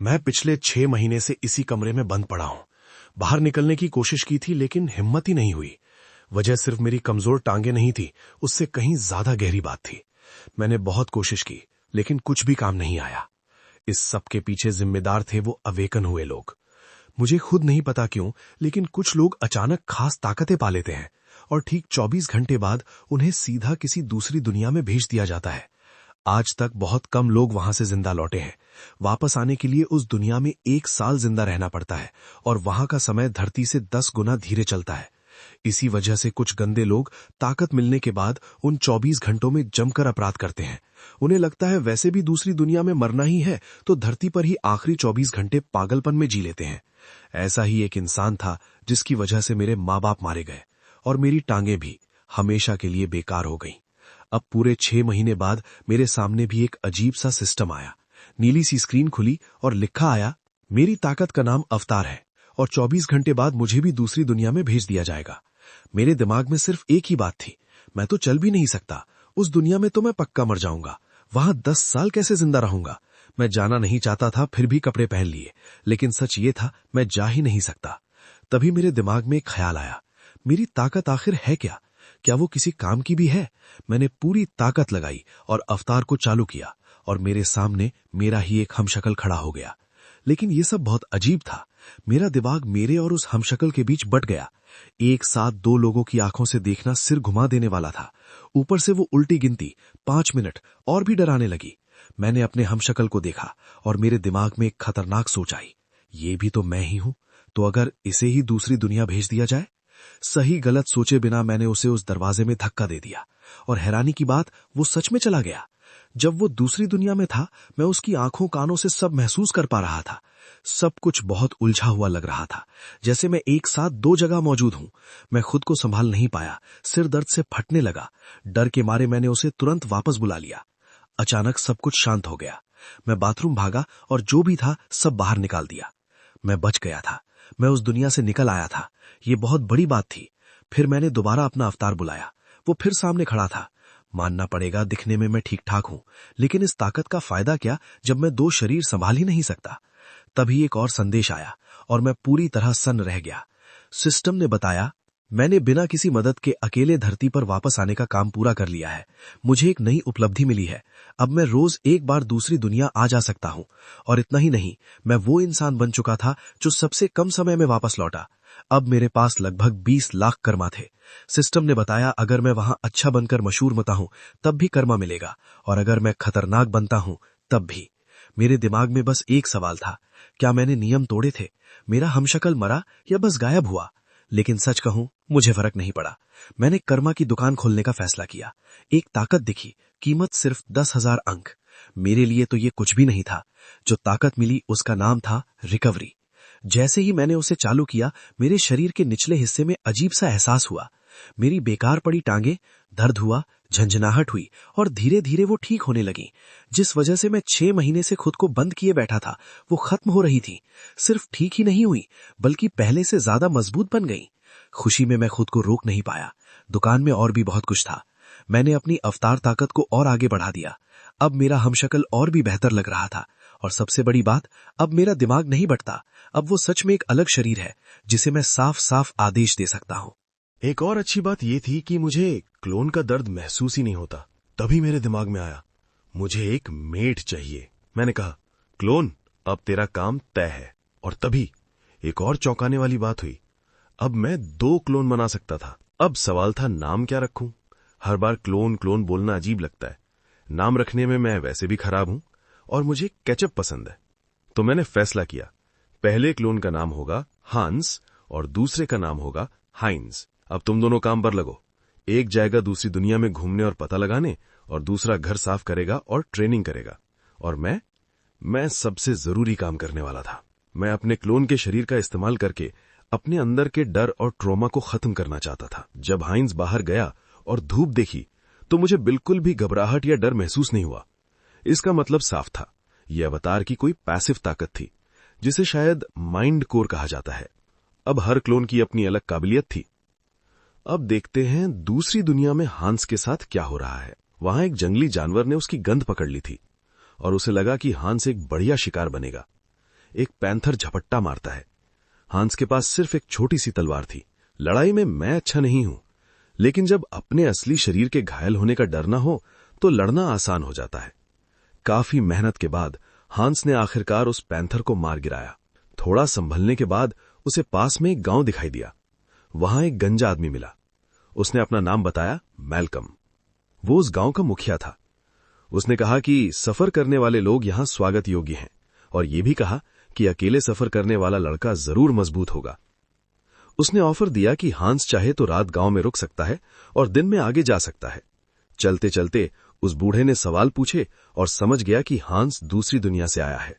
मैं पिछले 6 महीने से इसी कमरे में बंद पड़ा हूं। बाहर निकलने की कोशिश की थी लेकिन हिम्मत ही नहीं हुई। वजह सिर्फ मेरी कमजोर टांगे नहीं थी, उससे कहीं ज्यादा गहरी बात थी। मैंने बहुत कोशिश की लेकिन कुछ भी काम नहीं आया। इस सब के पीछे जिम्मेदार थे वो अवेकन हुए लोग। मुझे खुद नहीं पता क्यों, लेकिन कुछ लोग अचानक खास ताकतें पा लेते हैं और ठीक 24 घंटे बाद उन्हें सीधा किसी दूसरी दुनिया में भेज दिया जाता है। आज तक बहुत कम लोग वहां से जिंदा लौटे हैं। वापस आने के लिए उस दुनिया में 1 साल जिंदा रहना पड़ता है और वहां का समय धरती से 10 गुना धीरे चलता है। इसी वजह से कुछ गंदे लोग ताकत मिलने के बाद उन 24 घंटों में जमकर अपराध करते हैं। उन्हें लगता है वैसे भी दूसरी दुनिया में मरना ही है, तो धरती पर ही आखिरी 24 घंटे पागलपन में जी लेते हैं। ऐसा ही एक इंसान था जिसकी वजह से मेरे माँ बाप मारे गए और मेरी टांगें भी हमेशा के लिए बेकार हो गईं। अब पूरे 6 महीने बाद मेरे सामने भी एक अजीब सा सिस्टम आया। नीली सी स्क्रीन खुली और लिखा आया, मेरी ताकत का नाम अवतार है और 24 घंटे बाद मुझे भी दूसरी दुनिया में भेज दिया जाएगा। मेरे दिमाग में सिर्फ एक ही बात थी, मैं तो चल भी नहीं सकता। उस दुनिया में तो मैं पक्का मर जाऊंगा। वहां 10 साल कैसे जिंदा रहूंगा। मैं जाना नहीं चाहता था, फिर भी कपड़े पहन लिए, लेकिन सच ये था मैं जा ही नहीं सकता। तभी मेरे दिमाग में एक ख्याल आया, मेरी ताकत आखिर है क्या? क्या वो किसी काम की भी है? मैंने पूरी ताकत लगाई और अवतार को चालू किया और मेरे सामने मेरा ही एक हमशक्ल खड़ा हो गया। लेकिन ये सब बहुत अजीब था। मेरा दिमाग मेरे और उस हमशक्ल के बीच बट गया। एक साथ 2 लोगों की आंखों से देखना सिर घुमा देने वाला था। ऊपर से वो उल्टी गिनती 5 मिनट और भी डराने लगी। मैंने अपने हमशक्ल को देखा और मेरे दिमाग में एक खतरनाक सोच आई, ये भी तो मैं ही हूं, तो अगर इसे ही दूसरी दुनिया भेज दिया जाए? सही गलत सोचे बिना मैंने उसे उस दरवाजे में धक्का दे दिया और हैरानी की बात, वो सच में चला गया। जब वो दूसरी दुनिया में था, मैं उसकी आंखों कानों से सब महसूस कर पा रहा था। सब कुछ बहुत उलझा हुआ लग रहा था, जैसे मैं एक साथ 2 जगह मौजूद हूं। मैं खुद को संभाल नहीं पाया, सिर दर्द से फटने लगा। डर के मारे मैंने उसे तुरंत वापस बुला लिया। अचानक सब कुछ शांत हो गया। मैं बाथरूम भागा और जो भी था सब बाहर निकाल दिया। मैं बच गया था, मैं उस दुनिया से निकल आया था। ये बहुत बड़ी बात थी। फिर मैंने दोबारा अपना अवतार बुलाया। वो फिर सामने खड़ा था। मानना पड़ेगा, दिखने में मैं ठीक ठाक हूं, लेकिन इस ताकत का फायदा क्या जब मैं 2 शरीर संभाल ही नहीं सकता। तभी एक और संदेश आया और मैं पूरी तरह सन्न रह गया। सिस्टम ने बताया, मैंने बिना किसी मदद के अकेले धरती पर वापस आने का काम पूरा कर लिया है। मुझे एक नई उपलब्धि मिली है। अब मैं रोज एक बार दूसरी दुनिया आ जा सकता हूं। और इतना ही नहीं, मैं वो इंसान बन चुका था जो सबसे कम समय में वापस लौटा। अब मेरे पास लगभग 20 लाख कर्मा थे। सिस्टम ने बताया, अगर मैं वहां अच्छा बनकर मशहूर मता हूं तब भी कर्मा मिलेगा, और अगर मैं खतरनाक बनता हूं तब भी। मेरे दिमाग में बस एक सवाल था, क्या मैंने नियम तोड़े थे? मेरा हमशक्ल मरा या बस गायब हुआ? लेकिन सच कहूं, मुझे फर्क नहीं पड़ा। मैंने कर्मा की दुकान खोलने का फैसला किया। एक ताकत दिखी, कीमत सिर्फ 10,000 अंक। मेरे लिए तो ये कुछ भी नहीं था। जो ताकत मिली उसका नाम था रिकवरी। जैसे ही मैंने उसे चालू किया, मेरे शरीर के निचले हिस्से में अजीब सा एहसास हुआ। मेरी बेकार पड़ी टांगे, दर्द हुआ, झंझनाहट हुई और धीरे धीरे वो ठीक होने लगी। जिस वजह से मैं 6 महीने से खुद को बंद किए बैठा था, वो खत्म हो रही थी। सिर्फ ठीक ही नहीं हुई, बल्कि पहले से ज्यादा मजबूत बन गई। खुशी में मैं खुद को रोक नहीं पाया। दुकान में और भी बहुत कुछ था। मैंने अपनी अवतार ताकत को और आगे बढ़ा दिया। अब मेरा हमशक्ल और भी बेहतर लग रहा था। और सबसे बड़ी बात, अब मेरा दिमाग नहीं बटता। अब वो सच में एक अलग शरीर है जिसे मैं साफ साफ आदेश दे सकता हूं। एक और अच्छी बात यह थी कि मुझे क्लोन का दर्द महसूस ही नहीं होता। तभी मेरे दिमाग में आया, मुझे एक मेट चाहिए। मैंने कहा, क्लोन, अब तेरा काम तय है। और तभी एक और चौंकाने वाली बात हुई। अब मैं 2 क्लोन बना सकता था। अब सवाल था, नाम क्या रखूं? हर बार क्लोन क्लोन बोलना अजीब लगता है। नाम रखने में मैं वैसे भी खराब हूं और मुझे केचप पसंद है। तो मैंने फैसला किया, पहले क्लोन का नाम होगा हांस और दूसरे का नाम होगा हाइंस। अब तुम दोनों काम पर लगो। एक जाएगा दूसरी दुनिया में घूमने और पता लगाने, और दूसरा घर साफ करेगा और ट्रेनिंग करेगा। और मैं सबसे जरूरी काम करने वाला था। मैं अपने क्लोन के शरीर का इस्तेमाल करके अपने अंदर के डर और ट्रॉमा को खत्म करना चाहता था। जब हाइंस बाहर गया और धूप देखी तो मुझे बिल्कुल भी घबराहट या डर महसूस नहीं हुआ। इसका मतलब साफ था, यह अवतार की कोई पैसिव ताकत थी, जिसे शायद माइंड कोर कहा जाता है। अब हर क्लोन की अपनी अलग काबिलियत थी। अब देखते हैं दूसरी दुनिया में हांस के साथ क्या हो रहा है। वहां एक जंगली जानवर ने उसकी गंध पकड़ ली थी और उसे लगा कि हांस एक बढ़िया शिकार बनेगा। एक पैंथर झपट्टा मारता है। हांस के पास सिर्फ एक छोटी सी तलवार थी। लड़ाई में मैं अच्छा नहीं हूं, लेकिन जब अपने असली शरीर के घायल होने का डर न हो तो लड़ना आसान हो जाता है। काफी मेहनत के बाद हांस ने आखिरकार उस पैंथर को मार गिराया। थोड़ा संभलने के बाद उसे पास में एक गांव दिखाई दिया। वहां एक गंजा आदमी मिला। उसने अपना नाम बताया, मैल्कम। वो उस गांव का मुखिया था। उसने कहा कि सफर करने वाले लोग यहां स्वागत योग्य हैं, और ये भी कहा कि अकेले सफर करने वाला लड़का जरूर मजबूत होगा। उसने ऑफर दिया कि हांस चाहे तो रात गांव में रुक सकता है और दिन में आगे जा सकता है। चलते चलते उस बूढ़े ने सवाल पूछे और समझ गया कि हांस दूसरी दुनिया से आया है।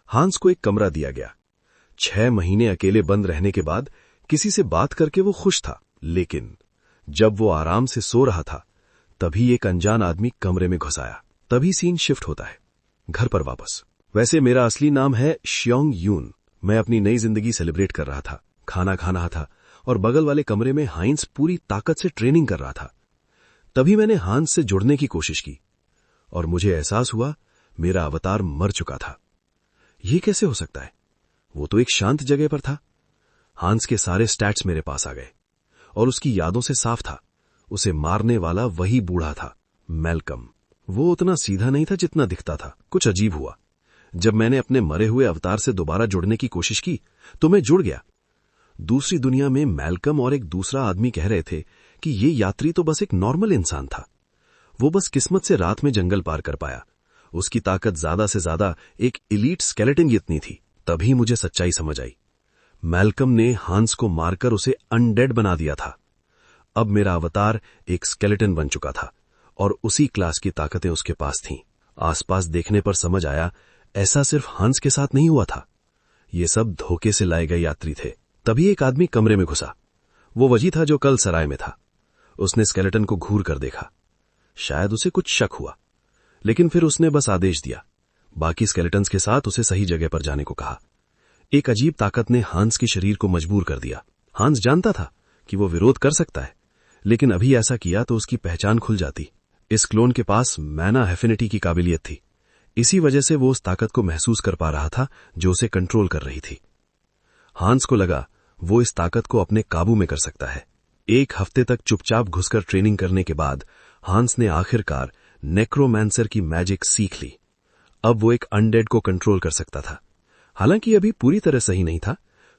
हांस को एक कमरा दिया गया। 6 महीने अकेले बंद रहने के बाद किसी से बात करके वो खुश था, लेकिन जब वो आराम से सो रहा था तभी एक अनजान आदमी कमरे में घुस आया। तभी सीन शिफ्ट होता है, घर पर वापस। वैसे मेरा असली नाम है श्योंग यून। मैं अपनी नई जिंदगी सेलिब्रेट कर रहा था, खाना खा रहा था और बगल वाले कमरे में हाइंस पूरी ताकत से ट्रेनिंग कर रहा था। तभी मैंने हांस से जुड़ने की कोशिश की और मुझे एहसास हुआ मेरा अवतार मर चुका था। यह कैसे हो सकता है? वो तो एक शांत जगह पर था। हांस के सारे स्टैट्स मेरे पास आ गए और उसकी यादों से साफ था, उसे मारने वाला वही बूढ़ा था, मैल्कम। वो उतना सीधा नहीं था जितना दिखता था। कुछ अजीब हुआ। जब मैंने अपने मरे हुए अवतार से दोबारा जुड़ने की कोशिश की तो मैं जुड़ गया। दूसरी दुनिया में मैल्कम और एक दूसरा आदमी कह रहे थे कि ये यात्री तो बस एक नॉर्मल इंसान था। वो बस किस्मत से रात में जंगल पार कर पाया। उसकी ताकत ज्यादा से ज्यादा एक इलीट स्केलेटन जितनी थी। तभी मुझे सच्चाई समझ आई। मैल्कम ने हांस को मारकर उसे अनडेड बना दिया था। अब मेरा अवतार एक स्केलेटन बन चुका था और उसी क्लास की ताकतें उसके पास थीं। आसपास देखने पर समझ आया ऐसा सिर्फ हांस के साथ नहीं हुआ था। ये सब धोखे से लाए गए यात्री थे। तभी एक आदमी कमरे में घुसा। वो वही था जो कल सराय में था। उसने स्केलेटन को घूर कर देखा। शायद उसे कुछ शक हुआ, लेकिन फिर उसने बस आदेश दिया। बाकी स्केलेटन्स के साथ उसे सही जगह पर जाने को कहा। एक अजीब ताकत ने हांस के शरीर को मजबूर कर दिया। हांस जानता था कि वो विरोध कर सकता है, लेकिन अभी ऐसा किया तो उसकी पहचान खुल जाती। इस क्लोन के पास मैना एफिनिटी की काबिलियत थी। इसी वजह से वो उस ताकत को महसूस कर पा रहा था जो उसे कंट्रोल कर रही थी। हांस को लगा वो इस ताकत को अपने काबू में कर सकता है। 1 हफ्ते तक चुपचाप घुसकर ट्रेनिंग करने के बाद हांस ने आखिरकार नेक्रोमैंसर की मैजिक सीख ली। अब वो एक अनडेड को कंट्रोल कर सकता था। हालांकि अभी पूरी तरह सही नहीं था।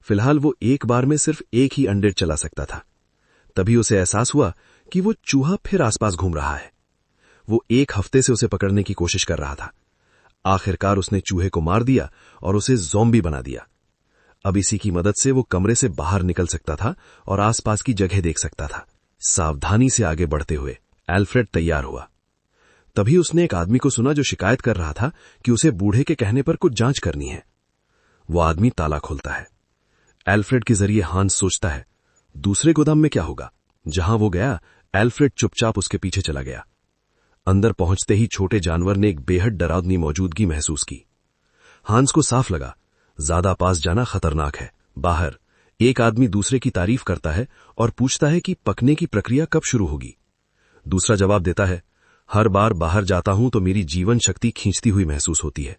फिलहाल वो एक बार में सिर्फ एक ही अनडेड चला सकता था। तभी उसे एहसास हुआ कि वो चूहा फिर आसपास घूम रहा है। वो 1 हफ्ते से उसे पकड़ने की कोशिश कर रहा था। आखिरकार उसने चूहे को मार दिया और उसे ज़ॉम्बी बना दिया। अब इसी की मदद से वो कमरे से बाहर निकल सकता था और आसपास की जगह देख सकता था। सावधानी से आगे बढ़ते हुए एल्फ्रेड तैयार हुआ। तभी उसने एक आदमी को सुना जो शिकायत कर रहा था कि उसे बूढ़े के कहने पर कुछ जांच करनी है। वो आदमी ताला खोलता है। एल्फ्रेड के जरिए हांस सोचता है दूसरे गोदाम में क्या होगा। जहां वो गया, एल्फ्रेड चुपचाप उसके पीछे चला गया। अंदर पहुंचते ही छोटे जानवर ने एक बेहद डरावनी मौजूदगी महसूस की। हांस को साफ लगा ज्यादा पास जाना खतरनाक है। बाहर एक आदमी दूसरे की तारीफ करता है और पूछता है कि पकने की प्रक्रिया कब शुरू होगी। दूसरा जवाब देता है, हर बार बाहर जाता हूं तो मेरी जीवन शक्ति खींचती हुई महसूस होती है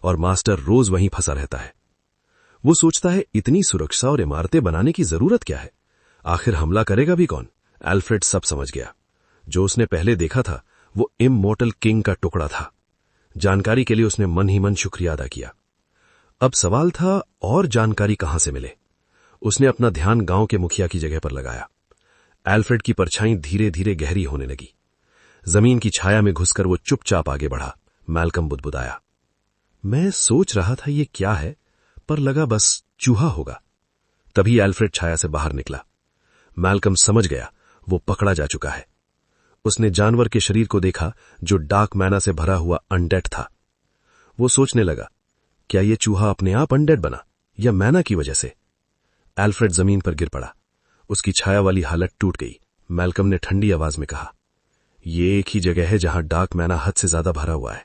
और मास्टर रोज वहीं फंसा रहता है। वो सोचता है इतनी सुरक्षा और इमारतें बनाने की जरूरत क्या है, आखिर हमला करेगा भी कौन। एल्फ्रेड सब समझ गया। जो उसने पहले देखा था वो इममॉर्टल किंग का टुकड़ा था। जानकारी के लिए उसने मन ही मन शुक्रिया अदा किया। अब सवाल था और जानकारी कहां से मिले। उसने अपना ध्यान गांव के मुखिया की जगह पर लगाया। एल्फ्रेड की परछाई धीरे धीरे गहरी होने लगी। जमीन की छाया में घुसकर वो चुपचाप आगे बढ़ा। मैल्कम बुदबुदाया, मैं सोच रहा था ये क्या है, पर लगा बस चूहा होगा। तभी एल्फ्रेड छाया से बाहर निकला। मैल्कम समझ गया वो पकड़ा जा चुका है। उसने जानवर के शरीर को देखा जो डार्क मैना से भरा हुआ अनडेड था। वो सोचने लगा, क्या ये चूहा अपने आप अनडेड बना या मैना की वजह से। एल्फ्रेड जमीन पर गिर पड़ा। उसकी छाया वाली हालत टूट गई। मैल्कम ने ठंडी आवाज में कहा, ये एक ही जगह है जहां डार्क मैना हद से ज्यादा भरा हुआ है।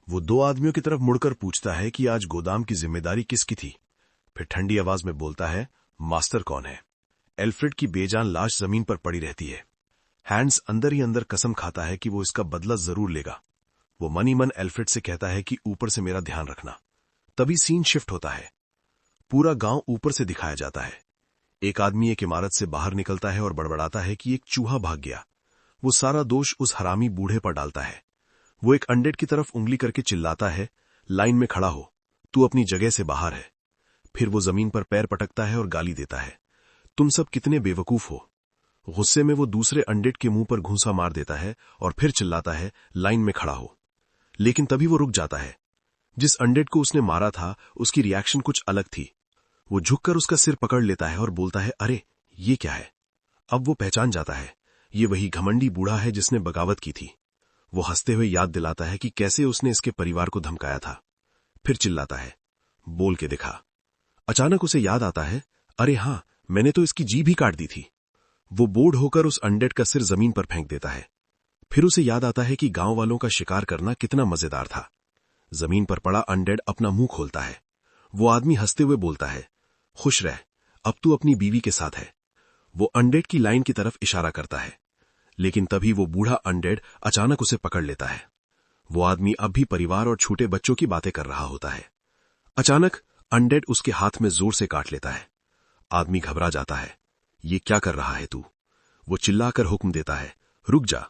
वो 2 आदमियों की तरफ मुड़कर पूछता है कि आज गोदाम की जिम्मेदारी किसकी थी। फिर ठंडी आवाज में बोलता है, मास्टर कौन है। एल्फ्रेड की बेजान लाश जमीन पर पड़ी रहती है। हैंड्स अंदर ही अंदर कसम खाता है कि वो इसका बदला जरूर लेगा। वो मन ही मन एल्फ्रेड से कहता है कि ऊपर से मेरा ध्यान रखना। तभी सीन शिफ्ट होता है। पूरा गांव ऊपर से दिखाया जाता है। एक आदमी एक इमारत से बाहर निकलता है और बड़बड़ाता है कि एक चूहा भाग गया। वो सारा दोष उस हरामी बूढ़े पर डालता है। वो एक अनडेड की तरफ उंगली करके चिल्लाता है, लाइन में खड़ा हो, तू अपनी जगह से बाहर है। फिर वो जमीन पर पैर पटकता है और गाली देता है, तुम सब कितने बेवकूफ हो। गुस्से में वो दूसरे अनडेड के मुंह पर घूंसा मार देता है और फिर चिल्लाता है, लाइन में खड़ा हो। लेकिन तभी वो रुक जाता है। जिस अनडेड को उसने मारा था उसकी रिएक्शन कुछ अलग थी। वो झुककर उसका सिर पकड़ लेता है और बोलता है, अरे ये क्या है। अब वो पहचान जाता है, ये वही घमंडी बूढ़ा है जिसने बगावत की थी। वो हंसते हुए याद दिलाता है कि कैसे उसने इसके परिवार को धमकाया था। फिर चिल्लाता है, बोल के दिखा। अचानक उसे याद आता है, अरे हां, मैंने तो इसकी जीभ ही काट दी थी। वो बोर्ड होकर उस अनडेड का सिर जमीन पर फेंक देता है। फिर उसे याद आता है कि गांव वालों का शिकार करना कितना मजेदार था। जमीन पर पड़ा अनडेड अपना मुंह खोलता है। वो आदमी हंसते हुए बोलता है, खुश रह, अब तू अपनी बीवी के साथ है। वो अनडेड की लाइन की तरफ इशारा करता है, लेकिन तभी वो बूढ़ा अनडेड अचानक उसे पकड़ लेता है। वो आदमी अब भी परिवार और छोटे बच्चों की बातें कर रहा होता है। अचानक अनडेड उसके हाथ में जोर से काट लेता है। आदमी घबरा जाता है, ये क्या कर रहा है तू। वो चिल्लाकर हुक्म देता है, रुक जा।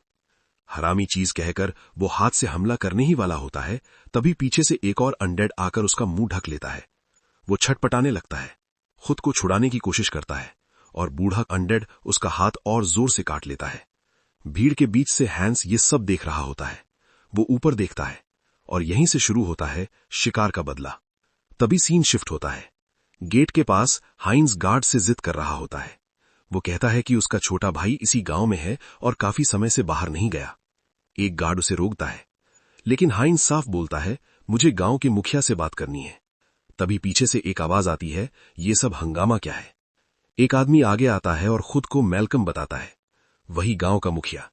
हरामी चीज कहकर वो हाथ से हमला करने ही वाला होता है, तभी पीछे से एक और अनडेड आकर उसका मुंह ढक लेता है। वो छटपटाने लगता है, खुद को छुड़ाने की कोशिश करता है और बूढ़ा अनडेड उसका हाथ और जोर से काट लेता है। भीड़ के बीच से हैंस ये सब देख रहा होता है। वो ऊपर देखता है और यहीं से शुरू होता है शिकार का बदला। तभी सीन शिफ्ट होता है। गेट के पास हाइंस गार्ड से जिद कर रहा होता है। वो कहता है कि उसका छोटा भाई इसी गांव में है और काफी समय से बाहर नहीं गया। एक गार्ड उसे रोकता है, लेकिन हाइंस साफ बोलता है, मुझे गांव के मुखिया से बात करनी है। तभी पीछे से एक आवाज आती है, ये सब हंगामा क्या है। एक आदमी आगे आता है और खुद को मैल्कम बताता है, वही गांव का मुखिया।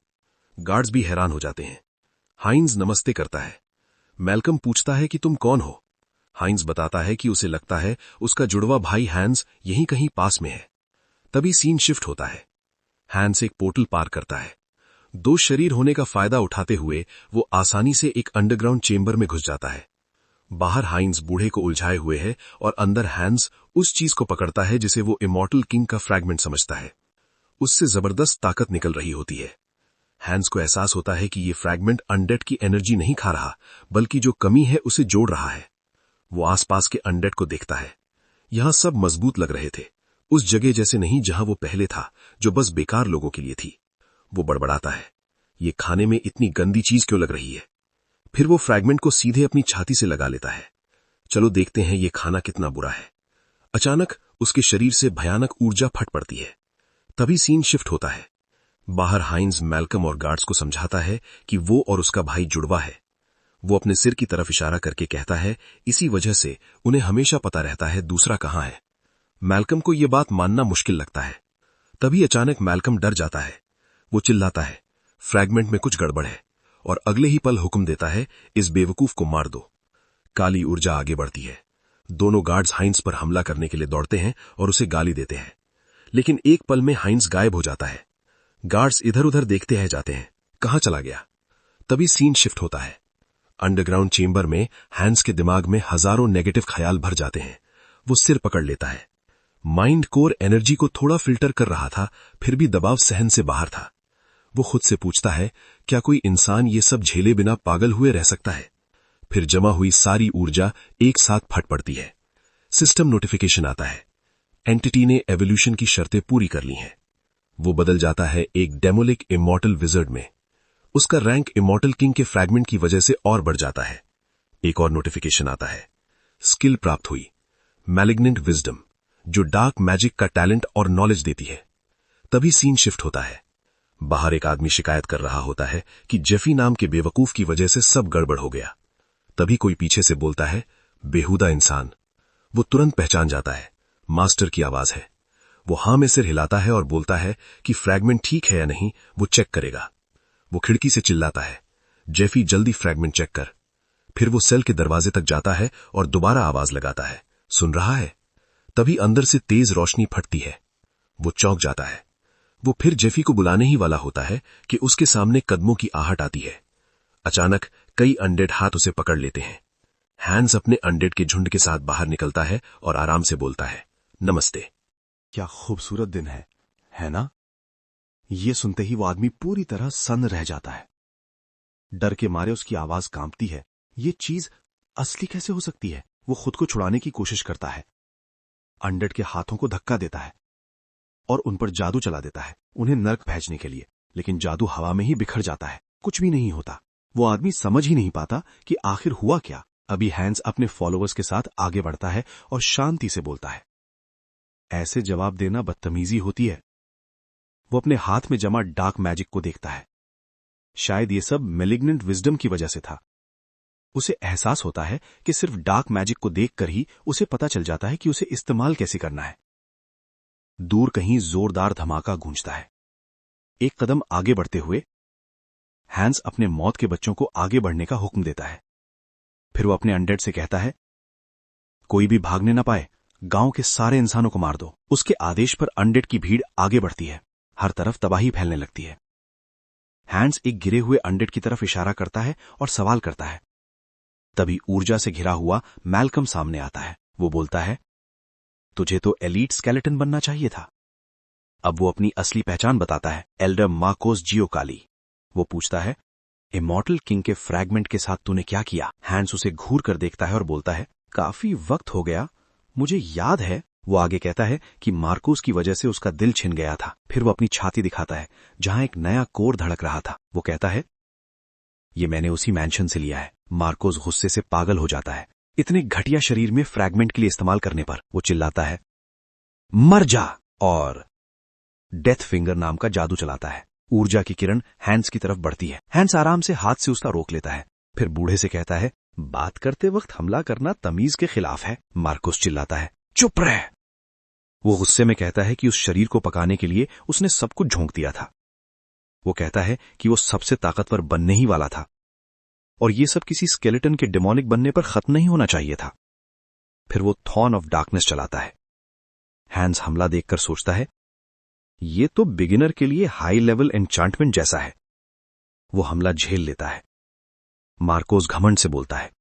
गार्ड्स भी हैरान हो जाते हैं। हाइंस नमस्ते करता है। मैल्कम पूछता है कि तुम कौन हो। हाइंस बताता है कि उसे लगता है उसका जुड़वा भाई हैंस यहीं कहीं पास में है। तभी सीन शिफ्ट होता है। हैंस एक पोर्टल पार करता है। दो शरीर होने का फायदा उठाते हुए वो आसानी से एक अंडरग्राउंड चेंबर में घुस जाता है। बाहर हाइंस बूढ़े को उलझाए हुए है और अंदर हैंस उस चीज को पकड़ता है जिसे वो इमॉर्टल किंग का फ्रैगमेंट समझता है। उससे जबरदस्त ताकत निकल रही होती है। हैंस को एहसास होता है कि ये फ्रैगमेंट अनडेड की एनर्जी नहीं खा रहा, बल्कि जो कमी है उसे जोड़ रहा है। वो आसपास के अनडेड को देखता है। यहां सब मजबूत लग रहे थे, उस जगह जैसे नहीं जहां वो पहले था, जो बस बेकार लोगों के लिए थी। वो बड़बड़ाता है, ये खाने में इतनी गंदी चीज क्यों लग रही है। फिर वो फ्रैगमेंट को सीधे अपनी छाती से लगा लेता है। चलो देखते हैं ये खाना कितना बुरा है। अचानक उसके शरीर से भयानक ऊर्जा फट पड़ती है। तभी सीन शिफ्ट होता है। बाहर हाइंस मैल्कम और गार्ड्स को समझाता है कि वो और उसका भाई जुड़वा है। वो अपने सिर की तरफ इशारा करके कहता है, इसी वजह से उन्हें हमेशा पता रहता है दूसरा कहां है। मैल्कम को यह बात मानना मुश्किल लगता है। तभी अचानक मैल्कम डर जाता है। वो चिल्लाता है, फ्रैगमेंट में कुछ गड़बड़ है, और अगले ही पल हुक्म देता है, इस बेवकूफ को मार दो। काली ऊर्जा आगे बढ़ती है। दोनों गार्ड्स हाइंस पर हमला करने के लिए दौड़ते हैं और उसे गाली देते हैं, लेकिन एक पल में हाइंस गायब हो जाता है। गार्ड्स इधर उधर देखते रह जाते हैं, कहां चला गया। तभी सीन शिफ्ट होता है। अंडरग्राउंड चेंबर में हैंस के दिमाग में हजारों नेगेटिव ख्याल भर जाते हैं। वो सिर पकड़ लेता है। माइंड कोर एनर्जी को थोड़ा फिल्टर कर रहा था, फिर भी दबाव सहन से बाहर था। वो खुद से पूछता है, क्या कोई इंसान ये सब झेले बिना पागल हुए रह सकता है। फिर जमा हुई सारी ऊर्जा एक साथ फट पड़ती है। सिस्टम नोटिफिकेशन आता है। एंटिटी ने एवोल्यूशन की शर्तें पूरी कर ली हैं। वो बदल जाता है एक डेमोलिक इमॉर्टल विजर्ड में। उसका रैंक इमॉर्टल किंग के फ्रैगमेंट की वजह से और बढ़ जाता है। एक और नोटिफिकेशन आता है, स्किल प्राप्त हुई, मैलिग्नेंट विजडम, जो डार्क मैजिक का टैलेंट और नॉलेज देती है। तभी सीन शिफ्ट होता है। बाहर एक आदमी शिकायत कर रहा होता है कि जेफी नाम के बेवकूफ की वजह से सब गड़बड़ हो गया। तभी कोई पीछे से बोलता है, बेहुदा इंसान। वो तुरंत पहचान जाता है, मास्टर की आवाज है। वो हां में सिर हिलाता है और बोलता है कि फ्रैगमेंट ठीक है या नहीं वो चेक करेगा। वो खिड़की से चिल्लाता है, जेफी जल्दी फ्रैगमेंट चेक कर। फिर वो सेल के दरवाजे तक जाता है और दोबारा आवाज लगाता है, सुन रहा है। तभी अंदर से तेज रोशनी फटती है। वो चौंक जाता है। वो फिर जेफी को बुलाने ही वाला होता है कि उसके सामने कदमों की आहट आती है। अचानक कई अनडेड हाथ उसे पकड़ लेते हैं। हैंस अपने अनडेड के झुंड के साथ बाहर निकलता है और आराम से बोलता है, नमस्ते। क्या खूबसूरत दिन है ना? ये सुनते ही वो आदमी पूरी तरह सन्न रह जाता है। डर के मारे उसकी आवाज कांपती है। ये चीज असली कैसे हो सकती है? वो खुद को छुड़ाने की कोशिश करता है, अनडेड के हाथों को धक्का देता है और उन पर जादू चला देता है, उन्हें नर्क भेजने के लिए। लेकिन जादू हवा में ही बिखर जाता है, कुछ भी नहीं होता। वो आदमी समझ ही नहीं पाता कि आखिर हुआ क्या। अभी हैंस अपने फॉलोअर्स के साथ आगे बढ़ता है और शांति से बोलता है। ऐसे जवाब देना बदतमीजी होती है। वो अपने हाथ में जमा डार्क मैजिक को देखता है। शायद ये सब मेलिग्नेंट विजडम की वजह से था। उसे एहसास होता है कि सिर्फ डार्क मैजिक को देखकर ही उसे पता चल जाता है कि उसे इस्तेमाल कैसे करना है। दूर कहीं जोरदार धमाका गूंजता है। एक कदम आगे बढ़ते हुए हैंस अपने मौत के बच्चों को आगे बढ़ने का हुक्म देता है। फिर वो अपने अनडेड से कहता है, कोई भी भागने ना पाए, गांव के सारे इंसानों को मार दो। उसके आदेश पर अनडेड की भीड़ आगे बढ़ती है। हर तरफ तबाही फैलने लगती है। हैंस एक गिरे हुए अनडेड की तरफ इशारा करता है और सवाल करता है। तभी ऊर्जा से घिरा हुआ मैल्कम सामने आता है। वो बोलता है, तुझे तो एलीट स्केलेटन बनना चाहिए था। अब वो अपनी असली पहचान बताता है, एल्डर मार्कोस जियोकाली। वो पूछता है, इमॉर्टल किंग के फ्रैगमेंट के साथ तूने क्या किया? हैंस उसे घूर कर देखता है और बोलता है, काफी वक्त हो गया, मुझे याद है। वो आगे कहता है कि मार्कोस की वजह से उसका दिल छिन गया था। फिर वो अपनी छाती दिखाता है जहां एक नया कोर धड़क रहा था। वो कहता है, ये मैंने उसी मैंशन से लिया है। मार्कोस गुस्से से पागल हो जाता है। इतने घटिया शरीर में फ्रैगमेंट के लिए इस्तेमाल करने पर वो चिल्लाता है, मर जा, और डेथ फिंगर नाम का जादू चलाता है। ऊर्जा की किरण हैंस की तरफ बढ़ती है। हैंस आराम से हाथ से उसका रोक लेता है। फिर बूढ़े से कहता है, बात करते वक्त हमला करना तमीज के खिलाफ है। मार्कोस चिल्लाता है, चुप रह। वो गुस्से में कहता है कि उस शरीर को पकाने के लिए उसने सब कुछ झोंक दिया था। वो कहता है कि वो सबसे ताकतवर बनने ही वाला था और ये सब किसी स्केलेटन के डेमोनिक बनने पर खत्म नहीं होना चाहिए था। फिर वो थॉर्न ऑफ डार्कनेस चलाता है। हैंस हमला देखकर सोचता है, ये तो बिगिनर के लिए हाई लेवल एन्चांटमेंट जैसा है। वो हमला झेल लेता है। मार्कोस घमंड से बोलता है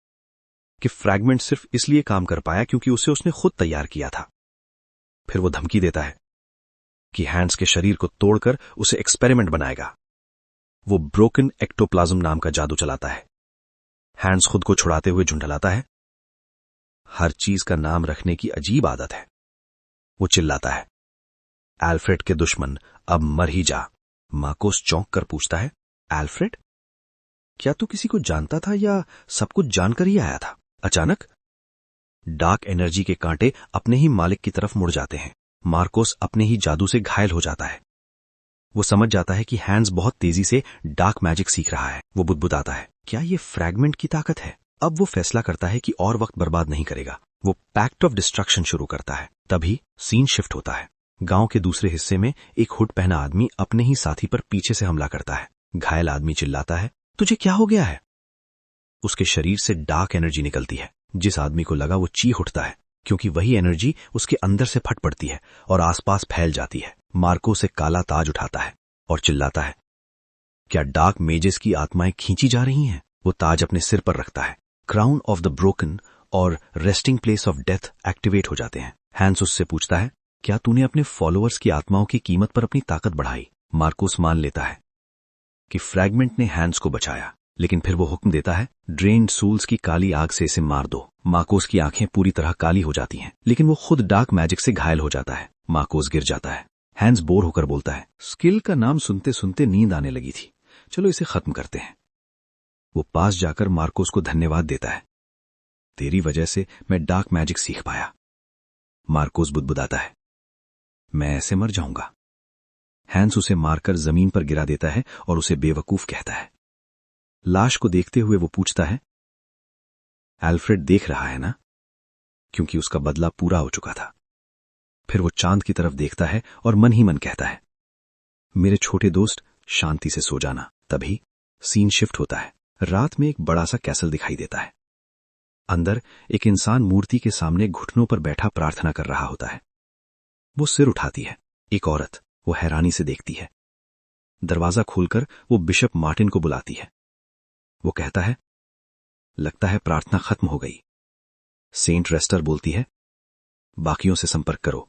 कि फ्रैगमेंट सिर्फ इसलिए काम कर पाया क्योंकि उसे उसने खुद तैयार किया था। फिर वो धमकी देता है कि हैंस के शरीर को तोड़कर उसे एक्सपेरिमेंट बनाएगा। वो ब्रोकन एक्टोप्लाज्म नाम का जादू चलाता है। हैंस खुद को छुड़ाते हुए झुंझलाता है, हर चीज का नाम रखने की अजीब आदत है। वो चिल्लाता है, एल्फ्रेड के दुश्मन, अब मर ही जा। मार्कोस चौंक कर पूछता है, एल्फ्रेड? क्या तू किसी को जानता था या सब कुछ जानकर ही आया था? अचानक डार्क एनर्जी के कांटे अपने ही मालिक की तरफ मुड़ जाते हैं। मार्कोस अपने ही जादू से घायल हो जाता है। वो समझ जाता है कि हैंस बहुत तेजी से डार्क मैजिक सीख रहा है। वो बुदबुदाता है, क्या ये फ्रैगमेंट की ताकत है? अब वो फैसला करता है कि और वक्त बर्बाद नहीं करेगा। वो पैक्ट ऑफ डिस्ट्रक्शन शुरू करता है। तभी सीन शिफ्ट होता है। गांव के दूसरे हिस्से में एक हुड पहना आदमी अपने ही साथी पर पीछे से हमला करता है। घायल आदमी चिल्लाता है, तुझे क्या हो गया है? उसके शरीर से डार्क एनर्जी निकलती है। जिस आदमी को लगा वो चीख उठता है क्योंकि वही एनर्जी उसके अंदर से फट पड़ती है और आसपास फैल जाती है। मार्को से काला ताज उठाता है और चिल्लाता है, क्या डार्क मेजेस की आत्माएं खींची जा रही हैं? वो ताज अपने सिर पर रखता है। क्राउन ऑफ द ब्रोकन और resting place of death activate हो जाते हैं। हैंस उससे पूछता है, क्या तूने अपने फॉलोअर्स की आत्माओं की कीमत पर अपनी ताकत बढ़ाई? मार्कोस मान लेता है कि फ्रैगमेंट ने हैंस को बचाया, लेकिन फिर वो हुक्म देता है, ड्रेन्ड सूल्स की काली आग से इसे मार दो। मार्कोस की आंखें पूरी तरह काली हो जाती हैं, लेकिन वो खुद डार्क मैजिक से घायल हो जाता है। मार्कोस गिर जाता है। हैंस बोर होकर बोलता है, स्किल का नाम सुनते सुनते नींद आने लगी थी, चलो इसे खत्म करते हैं। वो पास जाकर मार्कोस को धन्यवाद देता है, तेरी वजह से मैं डार्क मैजिक सीख पाया। मार्कोस बुदबुदाता है, मैं ऐसे मर जाऊंगा। हैंस उसे मारकर जमीन पर गिरा देता है और उसे बेवकूफ कहता है। लाश को देखते हुए वो पूछता है, एल्फ्रेड देख रहा है ना? क्योंकि उसका बदला पूरा हो चुका था। फिर वो चांद की तरफ देखता है और मन ही मन कहता है, मेरे छोटे दोस्त, शांति से सो जाना। तभी सीन शिफ्ट होता है। रात में एक बड़ा सा कैसल दिखाई देता है। अंदर एक इंसान मूर्ति के सामने घुटनों पर बैठा प्रार्थना कर रहा होता है। वो सिर उठाती है। एक औरत वो हैरानी से देखती है। दरवाजा खोलकर वो बिशप मार्टिन को बुलाती है। वो कहता है, लगता है प्रार्थना खत्म हो गई। सेंट रेस्टर बोलती है, बाकियों से संपर्क करो।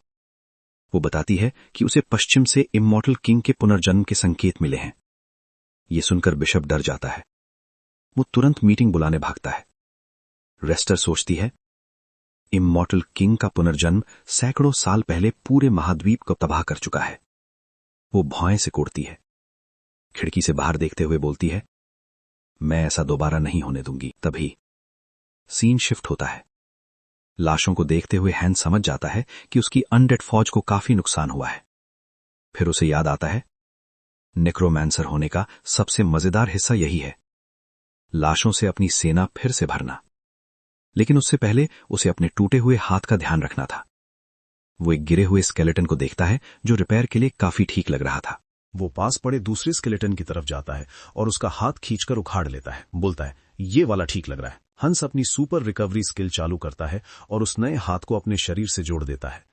वो बताती है कि उसे पश्चिम से इमॉर्टल किंग के पुनर्जन्म के संकेत मिले हैं। ये सुनकर बिशप डर जाता है। वो तुरंत मीटिंग बुलाने भागता है। रेस्टर सोचती है, इमॉर्टल किंग का पुनर्जन्म सैकड़ों साल पहले पूरे महाद्वीप को तबाह कर चुका है। वो भौएं से कोड़ती है। खिड़की से बाहर देखते हुए बोलती है, मैं ऐसा दोबारा नहीं होने दूंगी। तभी सीन शिफ्ट होता है। लाशों को देखते हुए हैंस समझ जाता है कि उसकी अनडेड फौज को काफी नुकसान हुआ है। फिर उसे याद आता है, नेक्रोमैंसर होने का सबसे मजेदार हिस्सा यही है, लाशों से अपनी सेना फिर से भरना। लेकिन उससे पहले उसे अपने टूटे हुए हाथ का ध्यान रखना था। वो एक गिरे हुए स्केलेटन को देखता है जो रिपेयर के लिए काफी ठीक लग रहा था। वो पास पड़े दूसरे स्केलेटन की तरफ जाता है और उसका हाथ खींचकर उखाड़ लेता है। बोलता है, ये वाला ठीक लग रहा है। हंस अपनी सुपर रिकवरी स्किल चालू करता है और उस नए हाथ को अपने शरीर से जोड़ देता है।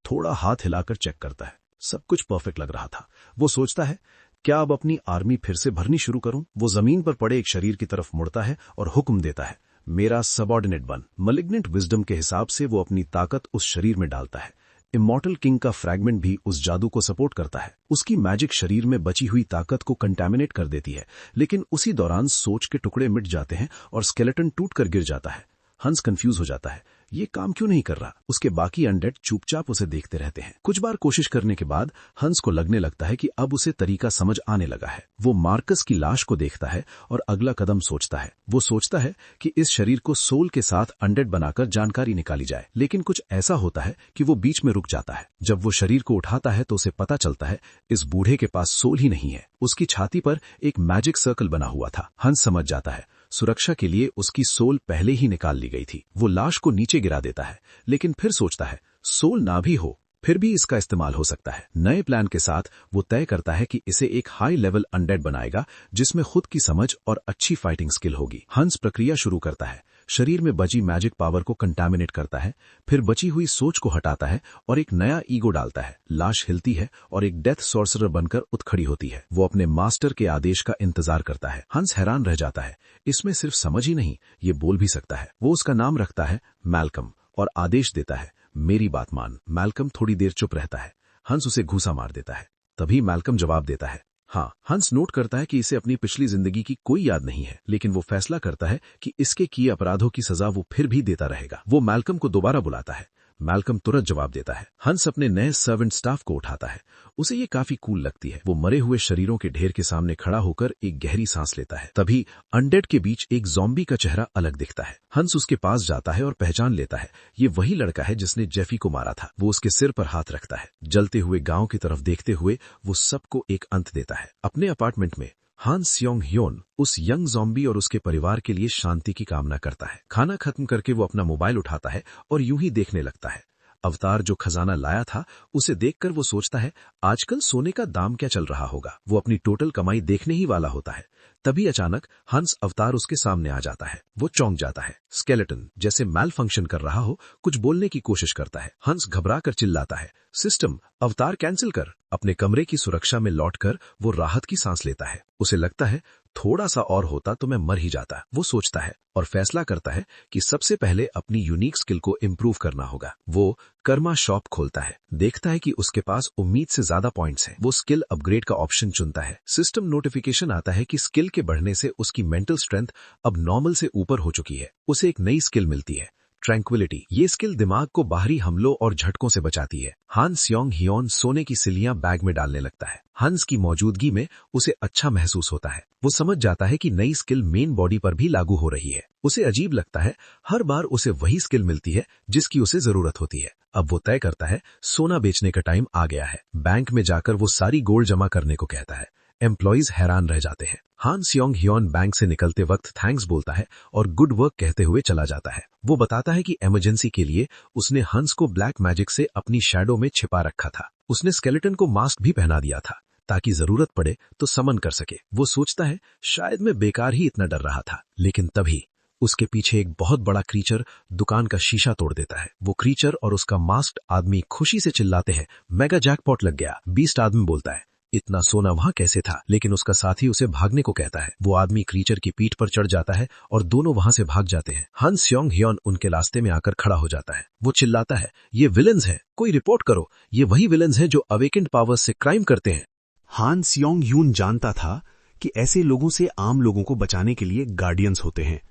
थोड़ा हाथ हिलाकर चेक करता है, सब कुछ परफेक्ट लग रहा था। वो सोचता है, क्या अब अपनी आर्मी फिर से भरनी शुरू करूं? वो जमीन पर पड़े एक शरीर की तरफ मुड़ता है और हुक्म देता है, मेरा सबऑर्डिनेट बन। मलिग्नेंट विजडम के हिसाब से वो अपनी ताकत उस शरीर में डालता है। इमॉर्टल किंग का फ्रैगमेंट भी उस जादू को सपोर्ट करता है। उसकी मैजिक शरीर में बची हुई ताकत को कंटामिनेट कर देती है, लेकिन उसी दौरान सोच के टुकड़े मिट जाते हैं और स्केलेटन टूटकर गिर जाता है। हंस कंफ्यूज हो जाता है, ये काम क्यों नहीं कर रहा? उसके बाकी अनडेड चुपचाप उसे देखते रहते हैं। कुछ बार कोशिश करने के बाद हंस को लगने लगता है कि अब उसे तरीका समझ आने लगा है। वो मार्कस की लाश को देखता है और अगला कदम सोचता है। वो सोचता है कि इस शरीर को सोल के साथ अनडेड बनाकर जानकारी निकाली जाए, लेकिन कुछ ऐसा होता है कि वो बीच में रुक जाता है। जब वो शरीर को उठाता है तो उसे पता चलता है इस बूढ़े के पास सोल ही नहीं है। उसकी छाती पर एक मैजिक सर्कल बना हुआ था। हंस समझ जाता है, सुरक्षा के लिए उसकी सोल पहले ही निकाल ली गई थी। वो लाश को नीचे गिरा देता है, लेकिन फिर सोचता है, सोल ना भी हो फिर भी इसका इस्तेमाल हो सकता है। नए प्लान के साथ वो तय करता है कि इसे एक हाई लेवल अनडेड बनाएगा जिसमें खुद की समझ और अच्छी फाइटिंग स्किल होगी। हंस प्रक्रिया शुरू करता है। शरीर में बची मैजिक पावर को कंटामिनेट करता है, फिर बची हुई सोच को हटाता है और एक नया ईगो डालता है। लाश हिलती है और एक डेथ सॉर्सरर बनकर उठ खड़ी होती है। वो अपने मास्टर के आदेश का इंतजार करता है। हंस हैरान रह जाता है, इसमें सिर्फ समझ ही नहीं, ये बोल भी सकता है। वो उसका नाम रखता है मैल्कम और आदेश देता है, मेरी बात मान। मैल्कम थोड़ी देर चुप रहता है। हंस उसे घूसा मार देता है। तभी मैल्कम जवाब देता है, हाँ। हंस नोट करता है कि इसे अपनी पिछली जिंदगी की कोई याद नहीं है, लेकिन वो फैसला करता है कि इसके किए अपराधों की सजा वो फिर भी देता रहेगा। वो मैल्कम को दोबारा बुलाता है। मैल्कम तुरंत जवाब देता है। हंस अपने नए सर्वेंट स्टाफ को उठाता है। उसे ये काफी कूल लगती है। वो मरे हुए शरीरों के ढेर के सामने खड़ा होकर एक गहरी सांस लेता है। तभी अनडेड के बीच एक ज़ॉम्बी का चेहरा अलग दिखता है। हंस उसके पास जाता है और पहचान लेता है, ये वही लड़का है जिसने जेफी को मारा था। वो उसके सिर पर हाथ रखता है। जलते हुए गांव की तरफ देखते हुए वो सबको एक अंत देता है। अपने अपार्टमेंट में हान सियोंग ह्योन उस यंग ज़ॉम्बी और उसके परिवार के लिए शांति की कामना करता है। खाना खत्म करके वो अपना मोबाइल उठाता है और यूं ही देखने लगता है। अवतार जो खजाना लाया था उसे देखकर वो सोचता है, आजकल सोने का दाम क्या चल रहा होगा। वो अपनी टोटल कमाई देखने ही वाला होता है। तभी अचानक हंस अवतार उसके सामने आ जाता है। वो चौंक जाता है। स्केलेटन जैसे मैल फंक्शन कर रहा हो, कुछ बोलने की कोशिश करता है। हंस घबरा कर चिल्लाता है, सिस्टम अवतार कैंसिल कर। अपने कमरे की सुरक्षा में लौटकर वो राहत की सांस लेता है। उसे लगता है, थोड़ा सा और होता तो मैं मर ही जाता। वो सोचता है और फैसला करता है कि सबसे पहले अपनी यूनिक स्किल को इम्प्रूव करना होगा। वो कर्मा शॉप खोलता है। देखता है कि उसके पास उम्मीद से ज्यादा पॉइंट्स हैं। वो स्किल अपग्रेड का ऑप्शन चुनता है। सिस्टम नोटिफिकेशन आता है कि स्किल के बढ़ने से उसकी मेंटल स्ट्रेंथ अब नॉर्मल से ऊपर हो चुकी है। उसे एक नई स्किल मिलती है, ट्रैंक्विलिटी। ये स्किल दिमाग को बाहरी हमलों और झटकों से बचाती है। हान सियोंग ह्योन सोने की सिल्लियां बैग में डालने लगता है। हंस की मौजूदगी में उसे अच्छा महसूस होता है। वो समझ जाता है कि नई स्किल मेन बॉडी पर भी लागू हो रही है। उसे अजीब लगता है, हर बार उसे वही स्किल मिलती है जिसकी उसे जरूरत होती है। अब वो तय करता है, सोना बेचने का टाइम आ गया है। बैंक में जाकर वो सारी गोल्ड जमा करने को कहता है। एम्प्लॉइज हैरान रह जाते हैं। हान सियोंग ह्योन बैंक से निकलते वक्त थैंक्स बोलता है और गुड वर्क कहते हुए चला जाता है। वो बताता है कि इमरजेंसी के लिए उसने हंस को ब्लैक मैजिक से अपनी शैडो में छिपा रखा था। उसने स्केलेटन को मास्क भी पहना दिया था ताकि जरूरत पड़े तो समन कर सके। वो सोचता है, शायद मैं बेकार ही इतना डर रहा था। लेकिन तभी उसके पीछे एक बहुत बड़ा क्रीचर दुकान का शीशा तोड़ देता है। वो क्रीचर और उसका मास्क्ड आदमी खुशी से चिल्लाते हैं, मेगा जैकपॉट लग गया। बीस्ट आदमी बोलता है, इतना सोना वहां कैसे था, लेकिन उसका साथी उसे भागने को कहता है। वो आदमी क्रीचर की पीठ पर चढ़ जाता है और दोनों वहां से भाग जाते हैं। हान स्योंग ह्योन उनके रास्ते में आकर खड़ा हो जाता है। वो चिल्लाता है, ये विलन्स हैं, कोई रिपोर्ट करो। ये वही विलन्स हैं जो अवेकेंड पावर्स से क्राइम करते हैं। हान स्योंग ह्यून जानता था कि ऐसे लोगों से आम लोगों को बचाने के लिए गार्डियंस होते हैं,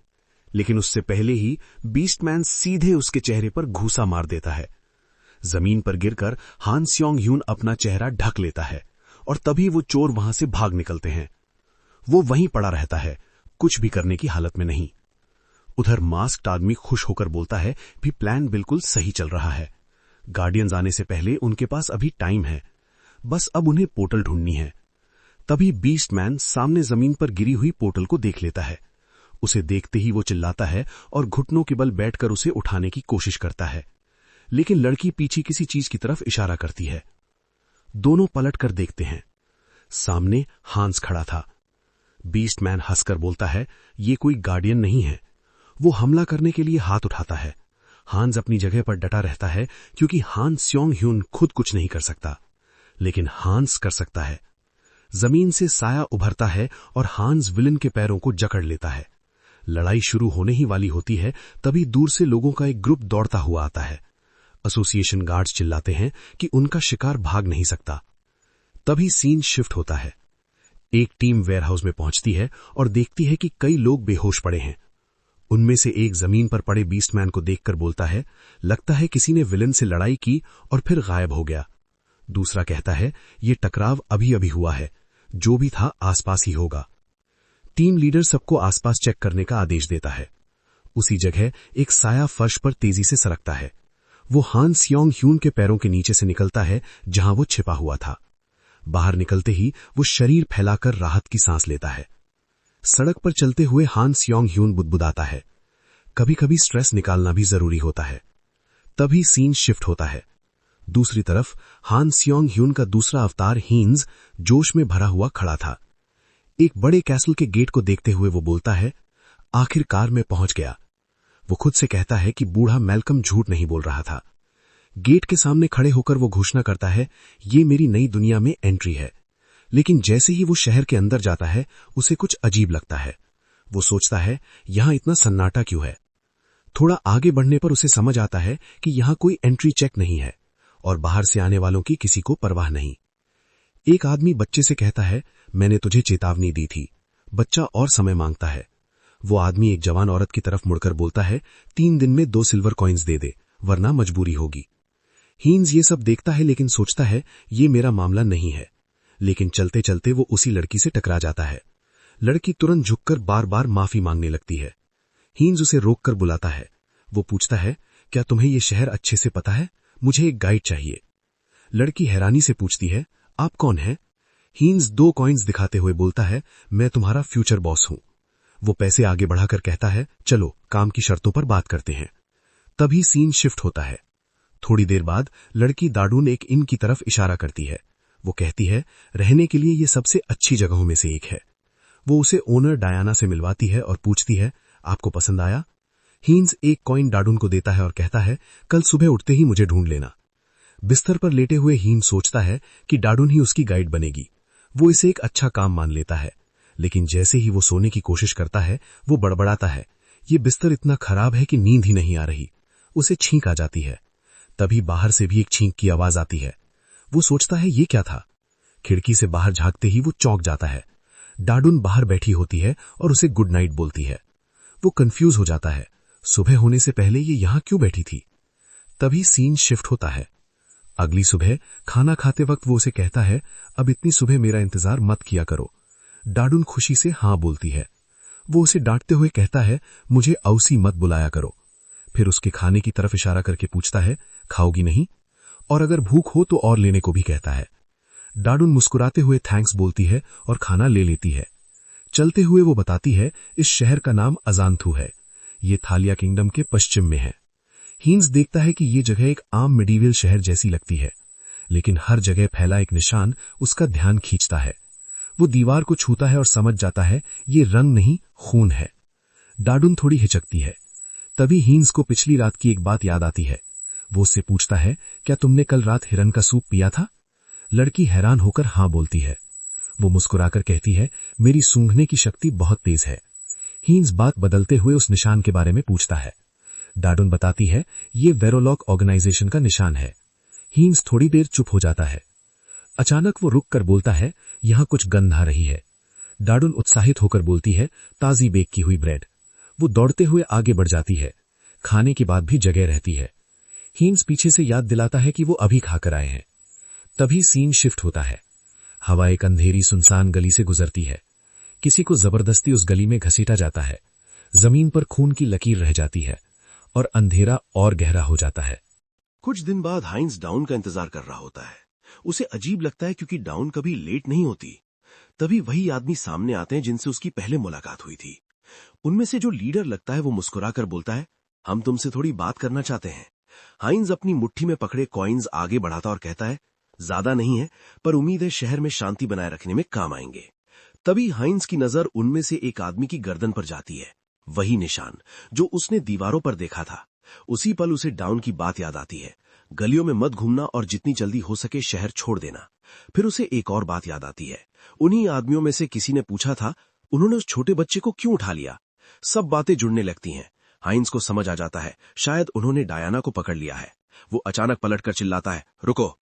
लेकिन उससे पहले ही बीस्टमैन सीधे उसके चेहरे पर घूसा मार देता है। जमीन पर गिरकर हान स्योंग ह्यून अपना चेहरा ढक लेता है और तभी वो चोर वहां से भाग निकलते हैं। वो वहीं पड़ा रहता है, कुछ भी करने की हालत में नहीं। उधर मास्क्ड आदमी खुश होकर बोलता है भी प्लान बिल्कुल सही चल रहा है। गार्डियंस आने से पहले उनके पास अभी टाइम है, बस अब उन्हें पोर्टल ढूंढनी है। तभी बीस्टमैन सामने जमीन पर गिरी हुई पोर्टल को देख लेता है। उसे देखते ही वो चिल्लाता है और घुटनों के बल बैठकर उसे उठाने की कोशिश करता है, लेकिन लड़की पीछे किसी चीज की तरफ इशारा करती है। दोनों पलट कर देखते हैं। सामने हांस खड़ा था। बीस्टमैन हंसकर बोलता है, ये कोई गार्डियन नहीं है। वो हमला करने के लिए हाथ उठाता है। हांस अपनी जगह पर डटा रहता है क्योंकि हान स्योंग ह्यून खुद कुछ नहीं कर सकता, लेकिन हांस कर सकता है। जमीन से साया उभरता है और हांस विलन के पैरों को जकड़ लेता है। लड़ाई शुरू होने ही वाली होती है, तभी दूर से लोगों का एक ग्रुप दौड़ता हुआ आता है। एसोसिएशन गार्ड्स चिल्लाते हैं कि उनका शिकार भाग नहीं सकता। तभी सीन शिफ्ट होता है। एक टीम वेयरहाउस में पहुंचती है और देखती है कि कई लोग बेहोश पड़े हैं। उनमें से एक जमीन पर पड़े बीस्टमैन को देखकर बोलता है, लगता है किसी ने विलन से लड़ाई की और फिर गायब हो गया। दूसरा कहता है, ये टकराव अभी अभी हुआ है, जो भी था आसपास ही होगा। टीम लीडर सबको आसपास चेक करने का आदेश देता है। उसी जगह एक साया फर्श पर तेजी से सरकता है। वो हान स्योंग ह्यून के पैरों के नीचे से निकलता है जहां वो छिपा हुआ था। बाहर निकलते ही वो शरीर फैलाकर राहत की सांस लेता है। सड़क पर चलते हुए हान स्योंग ह्यून बुदबुदाता है, कभी कभी स्ट्रेस निकालना भी जरूरी होता है। तभी सीन शिफ्ट होता है। दूसरी तरफ हान स्योंग ह्यून का दूसरा अवतार हीन्स जोश में भरा हुआ खड़ा था। एक बड़े कैसल के गेट को देखते हुए वो बोलता है, आखिरकार मैं पहुंच गया। वो खुद से कहता है कि बूढ़ा मैल्कम झूठ नहीं बोल रहा था। गेट के सामने खड़े होकर वो घोषणा करता है, ये मेरी नई दुनिया में एंट्री है। लेकिन जैसे ही वो शहर के अंदर जाता है, उसे कुछ अजीब लगता है। वो सोचता है, यहां इतना सन्नाटा क्यों है। थोड़ा आगे बढ़ने पर उसे समझ आता है कि यहां कोई एंट्री चेक नहीं है और बाहर से आने वालों की किसी को परवाह नहीं। एक आदमी बच्चे से कहता है, मैंने तुझे चेतावनी दी थी। बच्चा और समय मांगता है। वो आदमी एक जवान औरत की तरफ मुड़कर बोलता है, 3 दिन में 2 सिल्वर कॉइन्स दे दे, वरना मजबूरी होगी। हीन्स ये सब देखता है लेकिन सोचता है, ये मेरा मामला नहीं है। लेकिन चलते चलते वो उसी लड़की से टकरा जाता है। लड़की तुरंत झुककर बार बार माफी मांगने लगती है। हीन्स उसे रोककर बुलाता है। वो पूछता है, क्या तुम्हें ये शहर अच्छे से पता है? मुझे एक गाइड चाहिए। लड़की हैरानी से पूछती है, आप कौन हैं? हीन्स 2 कॉइन्स दिखाते हुए बोलता है, मैं तुम्हारा फ्यूचर बॉस हूं। वो पैसे आगे बढ़ाकर कहता है, चलो काम की शर्तों पर बात करते हैं। तभी सीन शिफ्ट होता है। थोड़ी देर बाद लड़की दाडून एक इन की तरफ इशारा करती है। वो कहती है, रहने के लिए ये सबसे अच्छी जगहों में से एक है। वो उसे ओनर डायाना से मिलवाती है और पूछती है, आपको पसंद आया? हीन्स एक कॉइन डाडून को देता है और कहता है, कल सुबह उठते ही मुझे ढूंढ लेना। बिस्तर पर लेटे हुए हीन सोचता है कि डाडून ही उसकी गाइड बनेगी। वो इसे एक अच्छा काम मान लेता है, लेकिन जैसे ही वो सोने की कोशिश करता है, वो बड़बड़ाता है, ये बिस्तर इतना खराब है कि नींद ही नहीं आ रही। उसे छींक आ जाती है। तभी बाहर से भी एक छींक की आवाज आती है। वो सोचता है, ये क्या था? खिड़की से बाहर झांकते ही वो चौंक जाता है। डाडून बाहर बैठी होती है और उसे गुड नाइट बोलती है। वो कंफ्यूज हो जाता है, सुबह होने से पहले ये यहां क्यों बैठी थी? तभी सीन शिफ्ट होता है। अगली सुबह खाना खाते वक्त वो उसे कहता है, अब इतनी सुबह मेरा इंतजार मत किया करो। डाडून खुशी से हां बोलती है। वो उसे डांटते हुए कहता है, मुझे औसी मत बुलाया करो। फिर उसके खाने की तरफ इशारा करके पूछता है, खाओगी नहीं? और अगर भूख हो तो और लेने को भी कहता है। डाडून मुस्कुराते हुए थैंक्स बोलती है और खाना ले लेती है। चलते हुए वो बताती है, इस शहर का नाम अजांथू है। ये थालिया किंगडम के पश्चिम में है। हीन्स देखता है कि ये जगह एक आम मिडीवियल शहर जैसी लगती है, लेकिन हर जगह फैला एक निशान उसका ध्यान खींचता है। वो दीवार को छूता है और समझ जाता है, ये रंग नहीं, खून है। डाडून थोड़ी हिचकती है। तभी हीन्स को पिछली रात की एक बात याद आती है। वो उससे पूछता है, क्या तुमने कल रात हिरन का सूप पिया था? लड़की हैरान होकर हां बोलती है। वो मुस्कुराकर कहती है, मेरी सूंघने की शक्ति बहुत तेज है। हीन्स बात बदलते हुए उस निशान के बारे में पूछता है। डार्डन बताती है, ये वेरोलॉक ऑर्गेनाइजेशन का निशान है। हीन्स थोड़ी देर चुप हो जाता है। अचानक वो रुक कर बोलता है, यहां कुछ गंध आ रही है। डार्डन उत्साहित होकर बोलती है, ताजी बेक की हुई ब्रेड। वो दौड़ते हुए आगे बढ़ जाती है। खाने के बाद भी जगह रहती है। हीन्स पीछे से याद दिलाता है कि वो अभी खाकर आए हैं। तभी सीन शिफ्ट होता है। हवा एक अंधेरी सुनसान गली से गुजरती है। किसी को जबरदस्ती उस गली में घसीटा जाता है। जमीन पर खून की लकीर रह जाती है और अंधेरा और गहरा हो जाता है। कुछ दिन बाद हाइंस डाउन का इंतजार कर रहा होता है। उसे अजीब लगता है क्योंकि डाउन कभी लेट नहीं होती। तभी वही आदमी सामने आते हैं जिनसे उसकी पहले मुलाकात हुई थी। उनमें से जो लीडर लगता है वो मुस्कुराकर बोलता है, हम तुमसे थोड़ी बात करना चाहते हैं। हाइंस अपनी मुट्ठी में पकड़े कॉइन्स आगे बढ़ाता और कहता है, ज्यादा नहीं है, पर उम्मीद है शहर में शांति बनाए रखने में काम आएंगे। तभी हाइंस की नजर उनमें से एक आदमी की गर्दन पर जाती है। वही निशान जो उसने दीवारों पर देखा था। उसी पल उसे डाउन की बात याद आती है, गलियों में मत घूमना और जितनी जल्दी हो सके शहर छोड़ देना। फिर उसे एक और बात याद आती है। उन्हीं आदमियों में से किसी ने पूछा था, उन्होंने उस छोटे बच्चे को क्यों उठा लिया। सब बातें जुड़ने लगती हैं। हाइंस को समझ आ जाता है, शायद उन्होंने डायना को पकड़ लिया है। वो अचानक पलटकर चिल्लाता है, रुको।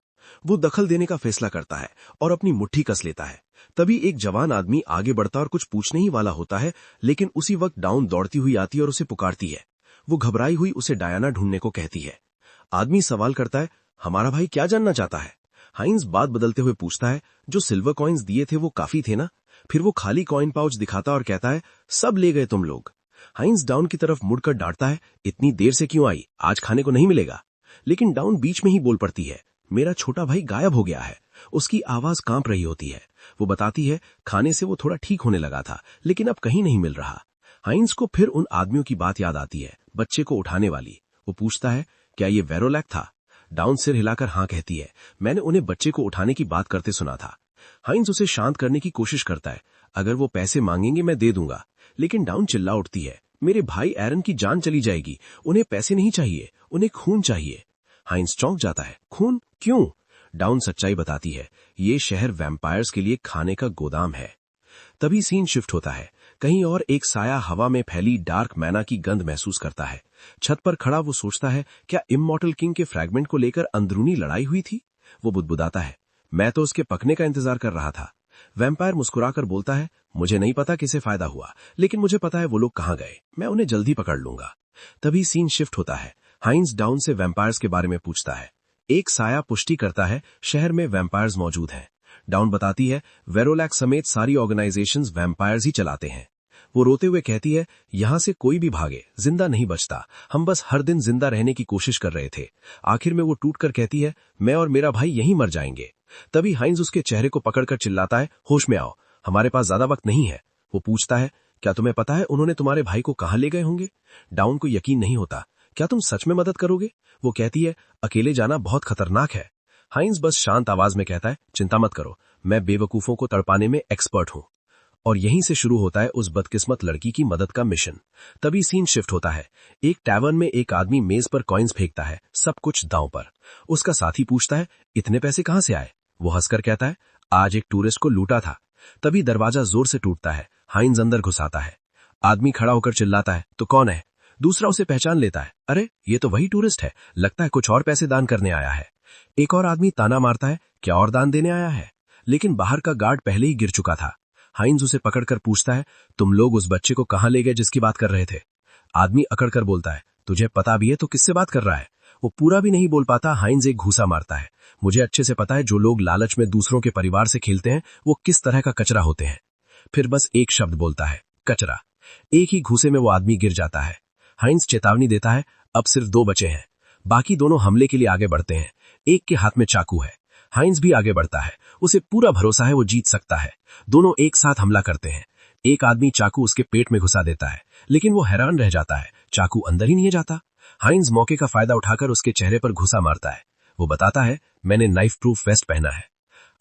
वो दखल देने का फैसला करता है और अपनी मुट्ठी कस लेता है। तभी एक जवान आदमी आगे बढ़ता और कुछ पूछने ही वाला होता है, लेकिन उसी वक्त डाउन दौड़ती हुई आती है और उसे पुकारती है। वो घबराई हुई उसे डायना ढूंढने को कहती है। आदमी सवाल करता है, हमारा भाई क्या जानना चाहता है। हाइंस बात बदलते हुए पूछता है, जो सिल्वर कॉइन्स दिए थे वो काफी थे ना। फिर वो खाली कॉइन पाउच दिखाता और कहता है, सब ले गए तुम लोग। हाइंस डाउन की तरफ मुड़कर डांटता है, इतनी देर से क्यों आई, आज खाने को नहीं मिलेगा। लेकिन डाउन बीच में ही बोल पड़ती है, मेरा छोटा भाई गायब हो गया है। उसकी आवाज कांप रही होती है। वो बताती है, खाने से वो थोड़ा ठीक होने लगा था, लेकिन अब कहीं नहीं मिल रहा। हाइंस को फिर उन आदमियों की बात याद आती है, बच्चे को उठाने वाली। वो पूछता है, क्या ये वेरोलैक था। डाउन सिर हिलाकर हाँ कहती है, मैंने उन्हें बच्चे को उठाने की बात करते सुना था। हाइंस उसे शांत करने की कोशिश करता है, अगर वो पैसे मांगेंगे मैं दे दूंगा। लेकिन डाउन चिल्ला उठती है, मेरे भाई एरन की जान चली जाएगी, उन्हें पैसे नहीं चाहिए, उन्हें खून चाहिए। हाइंस चौंक जाता है, खून क्यों। डाउन सच्चाई बताती है, ये शहर वैम्पायर्स के लिए खाने का गोदाम है। तभी सीन शिफ्ट होता है। कहीं और एक साया हवा में फैली डार्क मैना की गंध महसूस करता है। छत पर खड़ा वो सोचता है, क्या इमॉर्टल किंग के फ्रैगमेंट को लेकर अंदरूनी लड़ाई हुई थी। वो बुदबुदाता है, मैं तो उसके पकने का इंतजार कर रहा था। वैम्पायर मुस्कुराकर बोलता है, मुझे नहीं पता किसे फायदा हुआ, लेकिन मुझे पता है वो लोग कहां गए, मैं उन्हें जल्दी पकड़ लूंगा। तभी सीन शिफ्ट होता है। हाइंस डाउन से वैम्पायर्स के बारे में पूछता है। एक साया पुष्टि करता है, शहर में वैम्पायर्स मौजूद हैं। डाउन बताती है, वेरोलैक समेत सारी ऑर्गेनाइजेशंस वैम्पायर्स ही चलाते हैं। वो रोते हुए कहती है, यहां से कोई भी भागे जिंदा नहीं बचता, हम बस हर दिन जिंदा रहने की कोशिश कर रहे थे। आखिर में वो टूटकर कहती है, मैं और मेरा भाई यहीं मर जाएंगे। तभी हाइंस उसके चेहरे को पकड़कर चिल्लाता है, होश में आओ, हमारे पास ज्यादा वक्त नहीं है। वो पूछता है, क्या तुम्हें पता है उन्होंने तुम्हारे भाई को कहां ले गए होंगे। डाउन को यकीन नहीं होता, क्या तुम सच में मदद करोगे। वो कहती है, अकेले जाना बहुत खतरनाक है। हाइंस बस शांत आवाज में कहता है, चिंता मत करो, मैं बेवकूफों को तड़पाने में एक्सपर्ट हूं। और यहीं से शुरू होता है उस बदकिस्मत लड़की की मदद का मिशन। तभी सीन शिफ्ट होता है। एक टैवर्न में एक आदमी मेज पर कॉइन्स फेंकता है, सब कुछ दांव पर। उसका साथी पूछता है, इतने पैसे कहां से आए। वो हंसकर कहता है, आज एक टूरिस्ट को लूटा था। तभी दरवाजा जोर से टूटता है। हाइंस अंदर घुसाता है। आदमी खड़ा होकर चिल्लाता है, तो कौन है। दूसरा उसे पहचान लेता है, अरे ये तो वही टूरिस्ट है, लगता है कुछ और पैसे दान करने आया है। एक और आदमी ताना मारता है, क्या और दान देने आया है। लेकिन बाहर का गार्ड पहले ही गिर चुका था। हाइंस उसे पकड़कर पूछता है, तुम लोग उस बच्चे को कहां ले गए जिसकी बात कर रहे थे। आदमी अकड़कर बोलता है, तुझे पता भी है तो किससे बात कर रहा है। वो पूरा भी नहीं बोल पाता। हाइंस एक घूसा मारता है, मुझे अच्छे से पता है जो लोग लालच में दूसरों के परिवार से खेलते हैं वो किस तरह का कचरा होते हैं। फिर बस एक शब्द बोलता है, कचरा। एक ही घूसे में वो आदमी गिर जाता है। हाइंस चेतावनी देता है, अब सिर्फ 2 बचे हैं। बाकी दोनों हमले के लिए आगे बढ़ते हैं। एक के हाथ में चाकू है। हाइंस भी आगे बढ़ता है, उसे पूरा भरोसा है वो जीत सकता है। दोनों एक साथ हमला करते हैं। एक आदमी चाकू उसके पेट में घुसा देता है, लेकिन वो हैरान रह जाता है, चाकू अंदर ही नहीं जाता। हाइंस मौके का फायदा उठाकर उसके चेहरे पर घुसा मारता है। वो बताता है, मैंने नाइफ प्रूफ वेस्ट पहना है।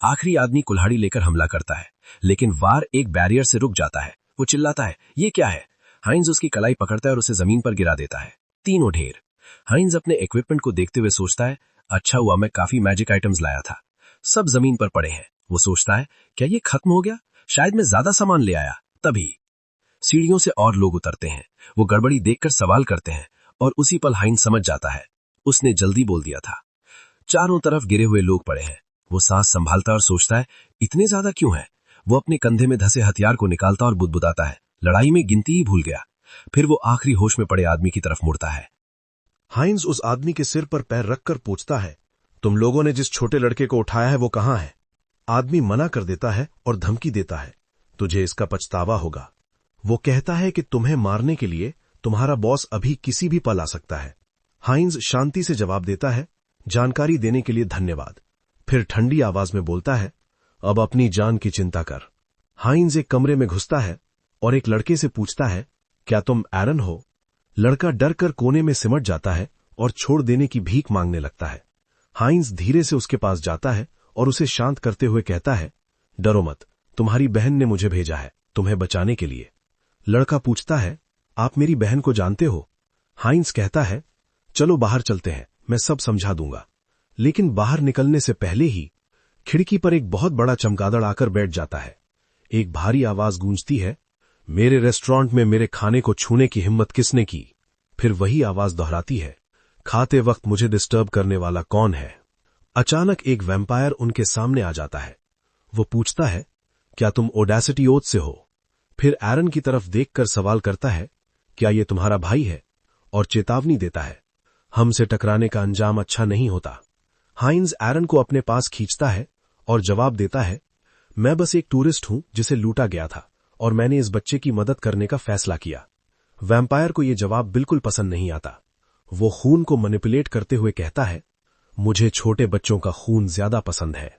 आखिरी आदमी कुल्हाड़ी लेकर हमला करता है, लेकिन वार एक बैरियर से रुक जाता है। वो चिल्लाता है, ये क्या है। हाइंस उसकी कलाई पकड़ता है और उसे जमीन पर गिरा देता है। तीनों ढेर। हाइंस अपने इक्विपमेंट को देखते हुए सोचता है, अच्छा हुआ मैं काफी मैजिक आइटम्स लाया था। सब जमीन पर पड़े हैं। वो सोचता है, क्या ये खत्म हो गया? शायद मैं ज्यादा सामान ले आया। तभी सीढ़ियों से और लोग उतरते हैं। वो गड़बड़ी देखकर सवाल करते हैं और उसी पल हाइंज समझ जाता है, उसने जल्दी बोल दिया था। चारों तरफ गिरे हुए लोग पड़े हैं। वो सांस संभालता और सोचता है, इतने ज्यादा क्यों है? वो अपने कंधे में धसे हथियार को निकालता और बुदबुदाता है, लड़ाई में गिनती ही भूल गया। फिर वो आखिरी होश में पड़े आदमी की तरफ मुड़ता है। हाइंज उस आदमी के सिर पर पैर रखकर पूछता है, तुम लोगों ने जिस छोटे लड़के को उठाया है वो कहां है? आदमी मना कर देता है और धमकी देता है, तुझे इसका पछतावा होगा। वो कहता है कि तुम्हें मारने के लिए तुम्हारा बॉस अभी किसी भी पल आ सकता है। हाइंज शांति से जवाब देता है, जानकारी देने के लिए धन्यवाद। फिर ठंडी आवाज में बोलता है, अब अपनी जान की चिंता कर। हाइंज एक कमरे में घुसता है और एक लड़के से पूछता है, क्या तुम एरन हो? लड़का डर कर कोने में सिमट जाता है और छोड़ देने की भीख मांगने लगता है। हाइंज धीरे से उसके पास जाता है और उसे शांत करते हुए कहता है, डरो मत, तुम्हारी बहन ने मुझे भेजा है तुम्हें बचाने के लिए। लड़का पूछता है, आप मेरी बहन को जानते हो? हाइंज कहता है, चलो बाहर चलते हैं, मैं सब समझा दूंगा। लेकिन बाहर निकलने से पहले ही खिड़की पर एक बहुत बड़ा चमगादड़ आकर बैठ जाता है। एक भारी आवाज गूंजती है, मेरे रेस्टोरेंट में मेरे खाने को छूने की हिम्मत किसने की? फिर वही आवाज दोहराती है, खाते वक्त मुझे डिस्टर्ब करने वाला कौन है? अचानक एक वैम्पायर उनके सामने आ जाता है। वो पूछता है, क्या तुम ओडेसिटी ओथ से हो? फिर एरन की तरफ देखकर सवाल करता है, क्या ये तुम्हारा भाई है? और चेतावनी देता है, हमसे टकराने का अंजाम अच्छा नहीं होता। हाइंज एरन को अपने पास खींचता है और जवाब देता है, मैं बस एक टूरिस्ट हूं जिसे लूटा गया था और मैंने इस बच्चे की मदद करने का फैसला किया। वैम्पायर को यह जवाब बिल्कुल पसंद नहीं आता। वो खून को मैनिपुलेट करते हुए कहता है, मुझे छोटे बच्चों का खून ज्यादा पसंद है।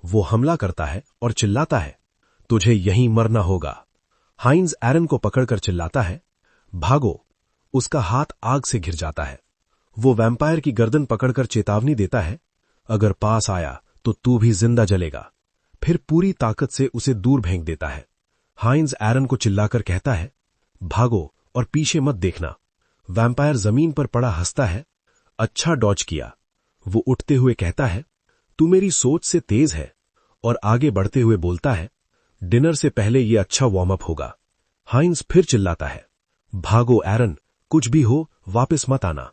वो हमला करता है और चिल्लाता है, तुझे यहीं मरना होगा। हाइंज एरन को पकड़कर चिल्लाता है, भागो। उसका हाथ आग से घिर जाता है। वो वैम्पायर की गर्दन पकड़कर चेतावनी देता है, अगर पास आया तो तू भी जिंदा जलेगा। फिर पूरी ताकत से उसे दूर फेंक देता है। हाइंज एरन को चिल्लाकर कहता है, भागो और पीछे मत देखना। वैम्पायर जमीन पर पड़ा हंसता है, अच्छा डॉज किया। वो उठते हुए कहता है, तू मेरी सोच से तेज है, और आगे बढ़ते हुए बोलता है, डिनर से पहले ये अच्छा वार्म अप होगा। हाइंज फिर चिल्लाता है, भागो एरन, कुछ भी हो वापस मत आना।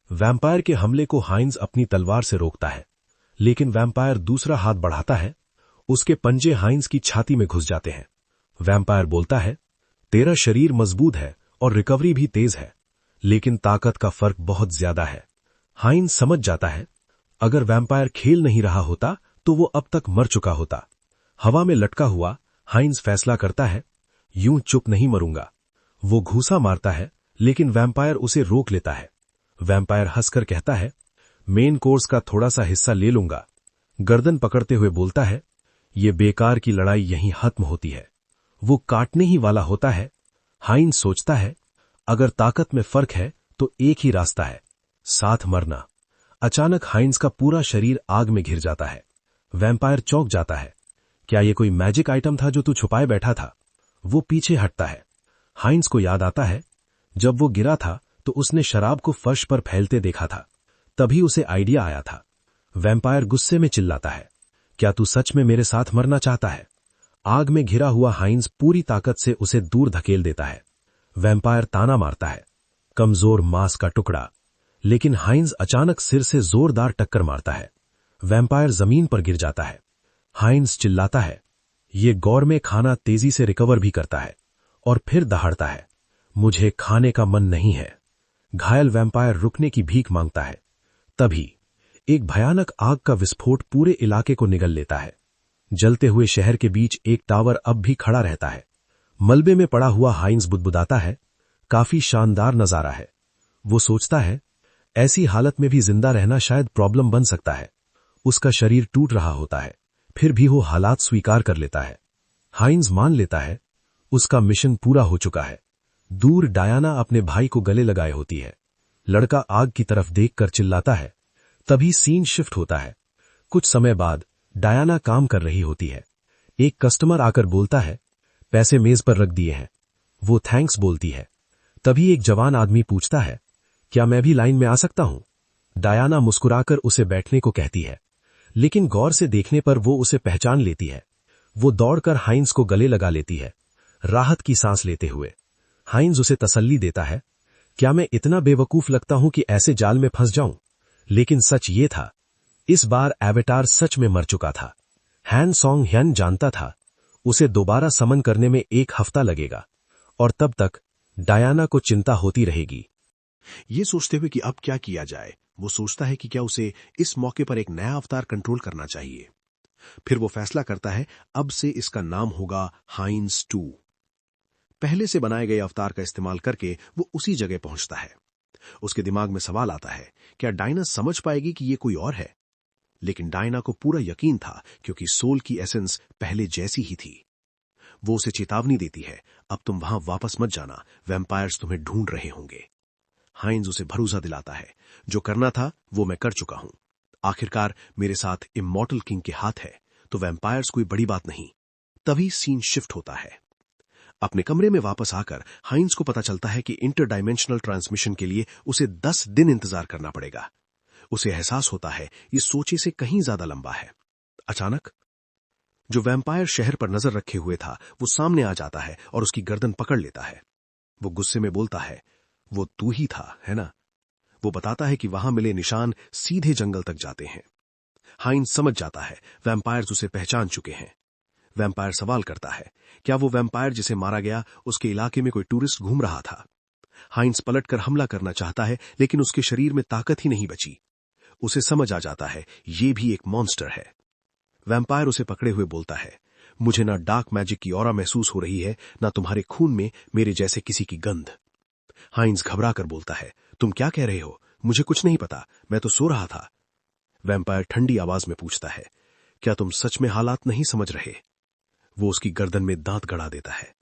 वैम्पायर के हमले को हाइंज अपनी तलवार से रोकता है, लेकिन वैम्पायर दूसरा हाथ बढ़ाता है। उसके पंजे हाइंज की छाती में घुस जाते हैं। वैम्पायर बोलता है, तेरा शरीर मजबूत है और रिकवरी भी तेज है, लेकिन ताकत का फर्क बहुत ज्यादा है। हाइंज समझ जाता है, अगर वैम्पायर खेल नहीं रहा होता तो वो अब तक मर चुका होता। हवा में लटका हुआ हाइंज फैसला करता है, यूं चुप नहीं मरूंगा। वो घूसा मारता है, लेकिन वैम्पायर उसे रोक लेता है। वैम्पायर हंसकर कहता है, मेन कोर्स का थोड़ा सा हिस्सा ले लूंगा। गर्दन पकड़ते हुए बोलता है, ये बेकार की लड़ाई यहीं खत्म होती है। वो काटने ही वाला होता है। हाइंज सोचता है, अगर ताकत में फर्क है तो एक ही रास्ता है, साथ मरना। अचानक हाइंज का पूरा शरीर आग में घिर जाता है। वैम्पायर चौंक जाता है, क्या ये कोई मैजिक आइटम था जो तू छुपाए बैठा था? वो पीछे हटता है। हाइंज को याद आता है, जब वो गिरा था तो उसने शराब को फर्श पर फैलते देखा था, तभी उसे आइडिया आया था। वैम्पायर गुस्से में चिल्लाता है, क्या तू सच में मेरे साथ मरना चाहता है? आग में घिरा हुआ हाइंज पूरी ताकत से उसे दूर धकेल देता है। वैम्पायर ताना मारता है, कमजोर मांस का टुकड़ा। लेकिन हाइंज अचानक सिर से जोरदार टक्कर मारता है। वैम्पायर जमीन पर गिर जाता है। हाइंज चिल्लाता है, ये गौरमेट खाना तेजी से रिकवर भी करता है, और फिर दहाड़ता है, मुझे खाने का मन नहीं है। घायल वैम्पायर रुकने की भीख मांगता है। तभी एक भयानक आग का विस्फोट पूरे इलाके को निगल लेता है। जलते हुए शहर के बीच एक टावर अब भी खड़ा रहता है। मलबे में पड़ा हुआ हाइंज बुदबुदाता है, काफी शानदार नजारा है। वो सोचता है, ऐसी हालत में भी जिंदा रहना शायद प्रॉब्लम बन सकता है। उसका शरीर टूट रहा होता है, फिर भी वो हालात स्वीकार कर लेता है। हाइंज मान लेता है, उसका मिशन पूरा हो चुका है। दूर डायाना अपने भाई को गले लगाए होती है। लड़का आग की तरफ देखकर चिल्लाता है। तभी सीन शिफ्ट होता है। कुछ समय बाद डायाना काम कर रही होती है। एक कस्टमर आकर बोलता है, पैसे मेज पर रख दिए हैं। वो थैंक्स बोलती है। तभी एक जवान आदमी पूछता है, क्या मैं भी लाइन में आ सकता हूं? डायाना मुस्कुराकर उसे बैठने को कहती है। लेकिन गौर से देखने पर वो उसे पहचान लेती है। वो दौड़कर हाइंस को गले लगा लेती है, राहत की सांस लेते हुए। हाइंस उसे तसल्ली देता है, क्या मैं इतना बेवकूफ लगता हूं कि ऐसे जाल में फंस जाऊं? लेकिन सच ये था, इस बार एवेटार सच में मर चुका था। हैन सॉन्ग ह्यन जानता था उसे दोबारा समन करने में 1 हफ्ता लगेगा, और तब तक डायना को चिंता होती रहेगी। ये सोचते हुए कि अब क्या किया जाए, वो सोचता है कि क्या उसे इस मौके पर एक नया अवतार कंट्रोल करना चाहिए। फिर वो फैसला करता है अब से इसका नाम होगा हाइंस 2। पहले से बनाए गए अवतार का इस्तेमाल करके वो उसी जगह पहुंचता है। उसके दिमाग में सवाल आता है, क्या डायना समझ पाएगी कि ये कोई और है? लेकिन डायना को पूरा यकीन था, क्योंकि सोल की एसेंस पहले जैसी ही थी। वो उसे चेतावनी देती है, अब तुम वहां वापस मत जाना, वैम्पायर्स तुम्हें ढूंढ रहे होंगे। हाइंस उसे भरोसा दिलाता है, जो करना था वो मैं कर चुका हूं। आखिरकार मेरे साथ इमॉर्टल किंग के हाथ है, तो वैम्पायर्स कोई बड़ी बात नहीं। तभी सीन शिफ्ट होता है। अपने कमरे में वापस आकर हाइंस को पता चलता है कि इंटरडायमेंशनल ट्रांसमिशन के लिए उसे 10 दिन इंतजार करना पड़ेगा। उसे एहसास होता है ये सोचे से कहीं ज्यादा लंबा है। अचानक जो वैम्पायर शहर पर नजर रखे हुए था वो सामने आ जाता है और उसकी गर्दन पकड़ लेता है। वो गुस्से में बोलता है, वो तू ही था, है ना? वो बताता है कि वहां मिले निशान सीधे जंगल तक जाते हैं। हाइंस समझ जाता है वैम्पायर्स उसे पहचान चुके हैं। वैम्पायर सवाल करता है, क्या वो वैम्पायर जिसे मारा गया उसके इलाके में कोई टूरिस्ट घूम रहा था? हाइंस पलटकर हमला करना चाहता है, लेकिन उसके शरीर में ताकत ही नहीं बची। उसे समझ आ जाता है ये भी एक मॉन्स्टर है। वैम्पायर उसे पकड़े हुए बोलता है, मुझे ना डार्क मैजिक की ऑरा महसूस हो रही है, ना तुम्हारे खून में मेरे जैसे किसी की गंध। हाइंस घबरा कर बोलता है, तुम क्या कह रहे हो? मुझे कुछ नहीं पता, मैं तो सो रहा था। वैम्पायर ठंडी आवाज में पूछता है, क्या तुम सच में हालात नहीं समझ रहे? वो उसकी गर्दन में दांत गड़ा देता है।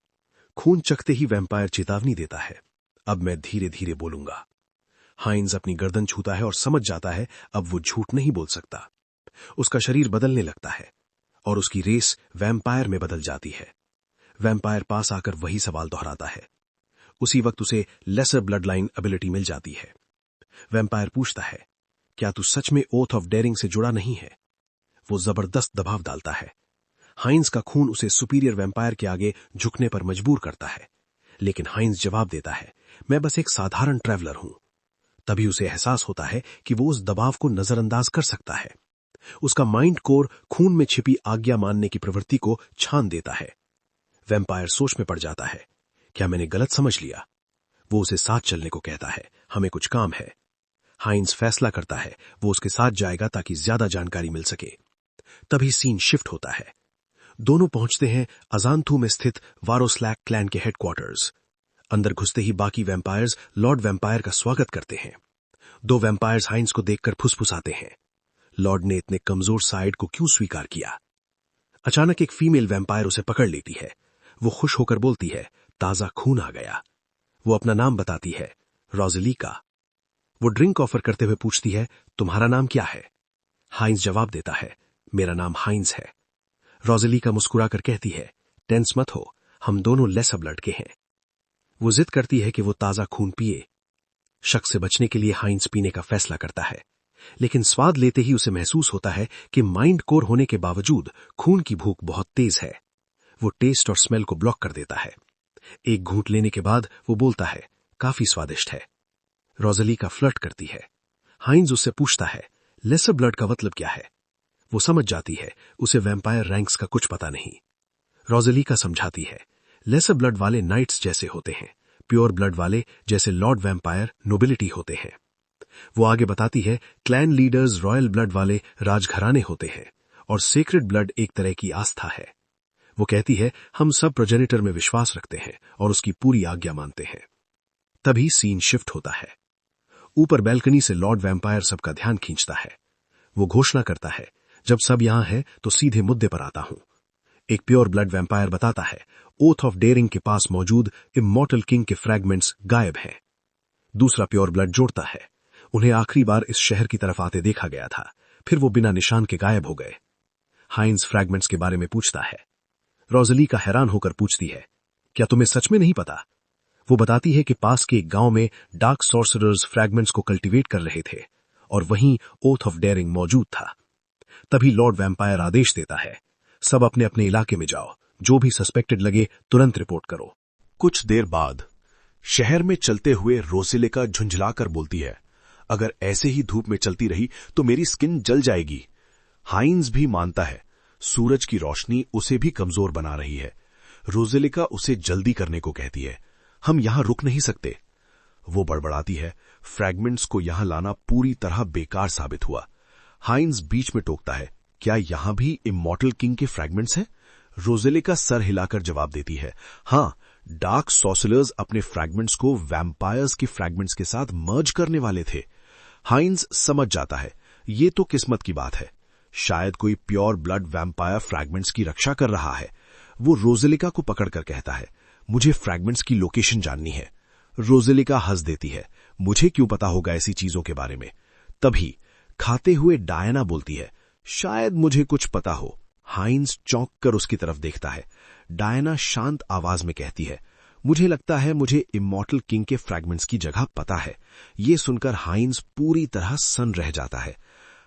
खून चखते ही वैम्पायर चेतावनी देता है, अब मैं धीरे धीरे बोलूंगा। हाइंस अपनी गर्दन छूता है और समझ जाता है अब वो झूठ नहीं बोल सकता। उसका शरीर बदलने लगता है और उसकी रेस वैम्पायर में बदल जाती है। वैम्पायर पास आकर वही सवाल दोहराता है। उसी वक्त उसे लेसर ब्लड लाइन एबिलिटी मिल जाती है। वैम्पायर पूछता है, क्या तू सच में ओथ ऑफ डेयरिंग से जुड़ा नहीं है? वो जबरदस्त दबाव डालता है। हाइंस का खून उसे सुपीरियर वैम्पायर के आगे झुकने पर मजबूर करता है, लेकिन हाइंस जवाब देता है, मैं बस एक साधारण ट्रैवलर हूं। तभी उसे एहसास होता है कि वो उस दबाव को नजरअंदाज कर सकता है। उसका माइंड कोर खून में छिपी आज्ञा मानने की प्रवृत्ति को छान देता है। वैम्पायर सोच में पड़ जाता है, क्या मैंने गलत समझ लिया? वो उसे साथ चलने को कहता है, हमें कुछ काम है। हाइंस फैसला करता है वो उसके साथ जाएगा ताकि ज्यादा जानकारी मिल सके। तभी सीन शिफ्ट होता है। दोनों पहुंचते हैं अजांथू में स्थित वारोस्लैक क्लैन के हेडक्वार्टर्स। अंदर घुसते ही बाकी वैम्पायर्स लॉर्ड वैम्पायर का स्वागत करते हैं। 2 वैम्पायर्स हाइंस को देखकर फुसफुसाते हैं, लॉर्ड ने इतने कमजोर साइड को क्यों स्वीकार किया? अचानक एक फीमेल वैम्पायर उसे पकड़ लेती है। वो खुश होकर बोलती है, ताजा खून आ गया। वो अपना नाम बताती है, रोजेलिका। वो ड्रिंक ऑफर करते हुए पूछती है, तुम्हारा नाम क्या है? हाइंस जवाब देता है, मेरा नाम हाइंस है। रोजेलिका मुस्कुराकर कहती है, टेंस मत हो, हम दोनों लेसर ब्लड के हैं। वो जिद करती है कि वो ताजा खून पिए। शक से बचने के लिए हाइंस पीने का फैसला करता है, लेकिन स्वाद लेते ही उसे महसूस होता है कि माइंड कोर होने के बावजूद खून की भूख बहुत तेज है। वो टेस्ट और स्मेल को ब्लॉक कर देता है। एक घूंट लेने के बाद वो बोलता है, काफी स्वादिष्ट है। रोजेलिका फ्लर्ट करती है। हाइंस उससे पूछता है, लेसर ब्लड का मतलब क्या है? वो समझ जाती है उसे वैम्पायर रैंक्स का कुछ पता नहीं। रोजेलिका समझाती है, लेसर ब्लड वाले नाइट्स जैसे होते हैं, प्योर ब्लड वाले जैसे लॉर्ड वैम्पायर नोबिलिटी होते हैं। वो आगे बताती है, क्लैन लीडर्स रॉयल ब्लड वाले राजघराने होते हैं और सेक्रेड ब्लड एक तरह की आस्था है। वो कहती है, हम सब प्रोजेनिटर में विश्वास रखते हैं और उसकी पूरी आज्ञा मानते हैं। तभी सीन शिफ्ट होता है। ऊपर बैल्कनी से लॉर्ड वैम्पायर सबका ध्यान खींचता है। वो घोषणा करता है, जब सब यहां है तो सीधे मुद्दे पर आता हूं। एक प्योर ब्लड वैम्पायर बताता है, ओथ ऑफ डेयरिंग के पास मौजूद इमॉर्टल किंग के फ्रैगमेंट्स गायब हैं। दूसरा प्योर ब्लड जोड़ता है, उन्हें आखिरी बार इस शहर की तरफ आते देखा गया था, फिर वो बिना निशान के गायब हो गए। हाइंस फ्रैगमेंट्स के बारे में पूछता है। रोजेलिका हैरान होकर पूछती है, क्या तुम्हें सच में नहीं पता? वो बताती है कि पास के एक गांव में डार्क सॉर्सरर्स फ्रैगमेंट्स को कल्टीवेट कर रहे थे और वहीं ओथ ऑफ डेयरिंग मौजूद था। तभी लॉर्ड वैम्पायर आदेश देता है, सब अपने अपने इलाके में जाओ, जो भी सस्पेक्टेड लगे तुरंत रिपोर्ट करो। कुछ देर बाद शहर में चलते हुए रोसेलिका झुंझलाकर बोलती है, अगर ऐसे ही धूप में चलती रही तो मेरी स्किन जल जाएगी। हाइंस भी मानता है, सूरज की रोशनी उसे भी कमजोर बना रही है। रोसेलिका उसे जल्दी करने को कहती है, हम यहां रुक नहीं सकते। वो बड़बड़ाती है, फ्रैगमेंट्स को यहां लाना पूरी तरह बेकार साबित हुआ। हाइंस बीच में टोकता है, क्या यहां भी इमॉर्टल किंग के फ्रैगमेंट्स हैं? रोसेलिका सर हिलाकर जवाब देती है, हां, डार्क सॉर्सरर्स अपने फ्रैगमेंट्स को वैम्पायर्स के फ्रैगमेंट्स के साथ मर्ज करने वाले थे। हाइंस समझ जाता है, ये तो किस्मत की बात है, शायद कोई प्योर ब्लड वैम्पायर फ्रैगमेंट्स की रक्षा कर रहा है। वो रोसेलिका को पकड़कर कहता है, मुझे फ्रैगमेंट्स की लोकेशन जाननी है। रोसेलिका हंस देती है, मुझे क्यों पता होगा ऐसी चीजों के बारे में। तभी खाते हुए डायना बोलती है, शायद मुझे कुछ पता हो। हाइंस चौंक कर उसकी तरफ देखता है। डायना शांत आवाज में कहती है, मुझे लगता है मुझे इमॉर्टल किंग के फ्रैगमेंट्स की जगह पता है। ये सुनकर हाइंस पूरी तरह सन्न रह जाता है।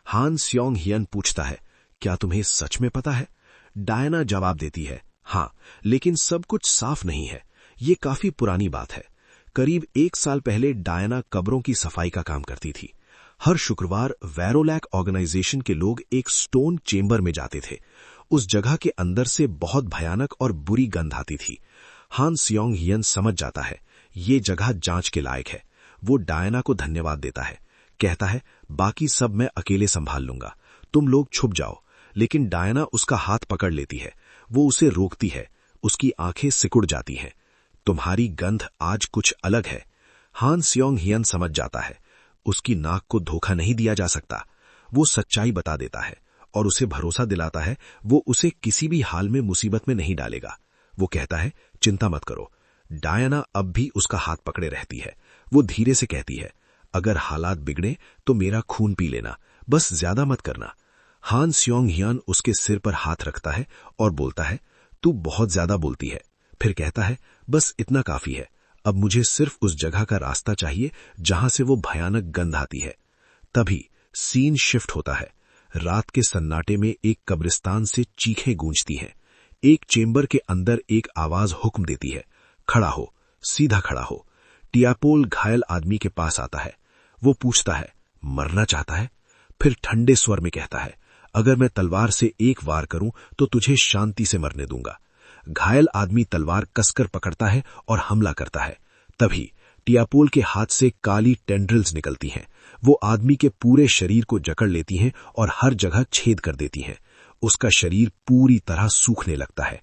हान स्योंग हियन पूछता है, क्या तुम्हें सच में पता है? डायना जवाब देती है, हां, लेकिन सब कुछ साफ नहीं है। ये काफी पुरानी बात है। करीब 1 साल पहले डायना कब्रों की सफाई का काम करती थी। हर शुक्रवार वैरोलैक ऑर्गेनाइजेशन के लोग एक स्टोन चेंबर में जाते थे। उस जगह के अंदर से बहुत भयानक और बुरी गंध आती थी। हान स्योंग हियन समझ जाता है, ये जगह जांच के लायक है। वो डायना को धन्यवाद देता है, कहता है, बाकी सब मैं अकेले संभाल लूंगा, तुम लोग छुप जाओ। लेकिन डायना उसका हाथ पकड़ लेती है। वो उसे रोकती है, उसकी आंखें सिकुड़ जाती हैं। तुम्हारी गंध आज कुछ अलग है। हान स्योंग हियन समझ जाता है, उसकी नाक को धोखा नहीं दिया जा सकता। वो सच्चाई बता देता है और उसे भरोसा दिलाता है वो उसे किसी भी हाल में मुसीबत में नहीं डालेगा। वो कहता है, चिंता मत करो। डायना अब भी उसका हाथ पकड़े रहती है। वो धीरे से कहती है, अगर हालात बिगड़े तो मेरा खून पी लेना, बस ज्यादा मत करना। हान स्योंग हियन उसके सिर पर हाथ रखता है और बोलता है, तू बहुत ज्यादा बोलती है। फिर कहता है, बस इतना काफी है, अब मुझे सिर्फ उस जगह का रास्ता चाहिए जहां से वो भयानक गंध आती है। तभी सीन शिफ्ट होता है। रात के सन्नाटे में एक कब्रिस्तान से चीखें गूंजती हैं। एक चेंबर के अंदर एक आवाज हुक्म देती है, खड़ा हो, सीधा खड़ा हो। टियापोल घायल आदमी के पास आता है। वो पूछता है, मरना चाहता है? फिर ठंडे स्वर में कहता है, अगर मैं तलवार से एक वार करूं तो तुझे शांति से मरने दूंगा। घायल आदमी तलवार कसकर पकड़ता है और हमला करता है। तभी टियापोल के हाथ से काली टेंड्रिल्स निकलती हैं। वो आदमी के पूरे शरीर को जकड़ लेती हैं और हर जगह छेद कर देती हैं। उसका शरीर पूरी तरह सूखने लगता है।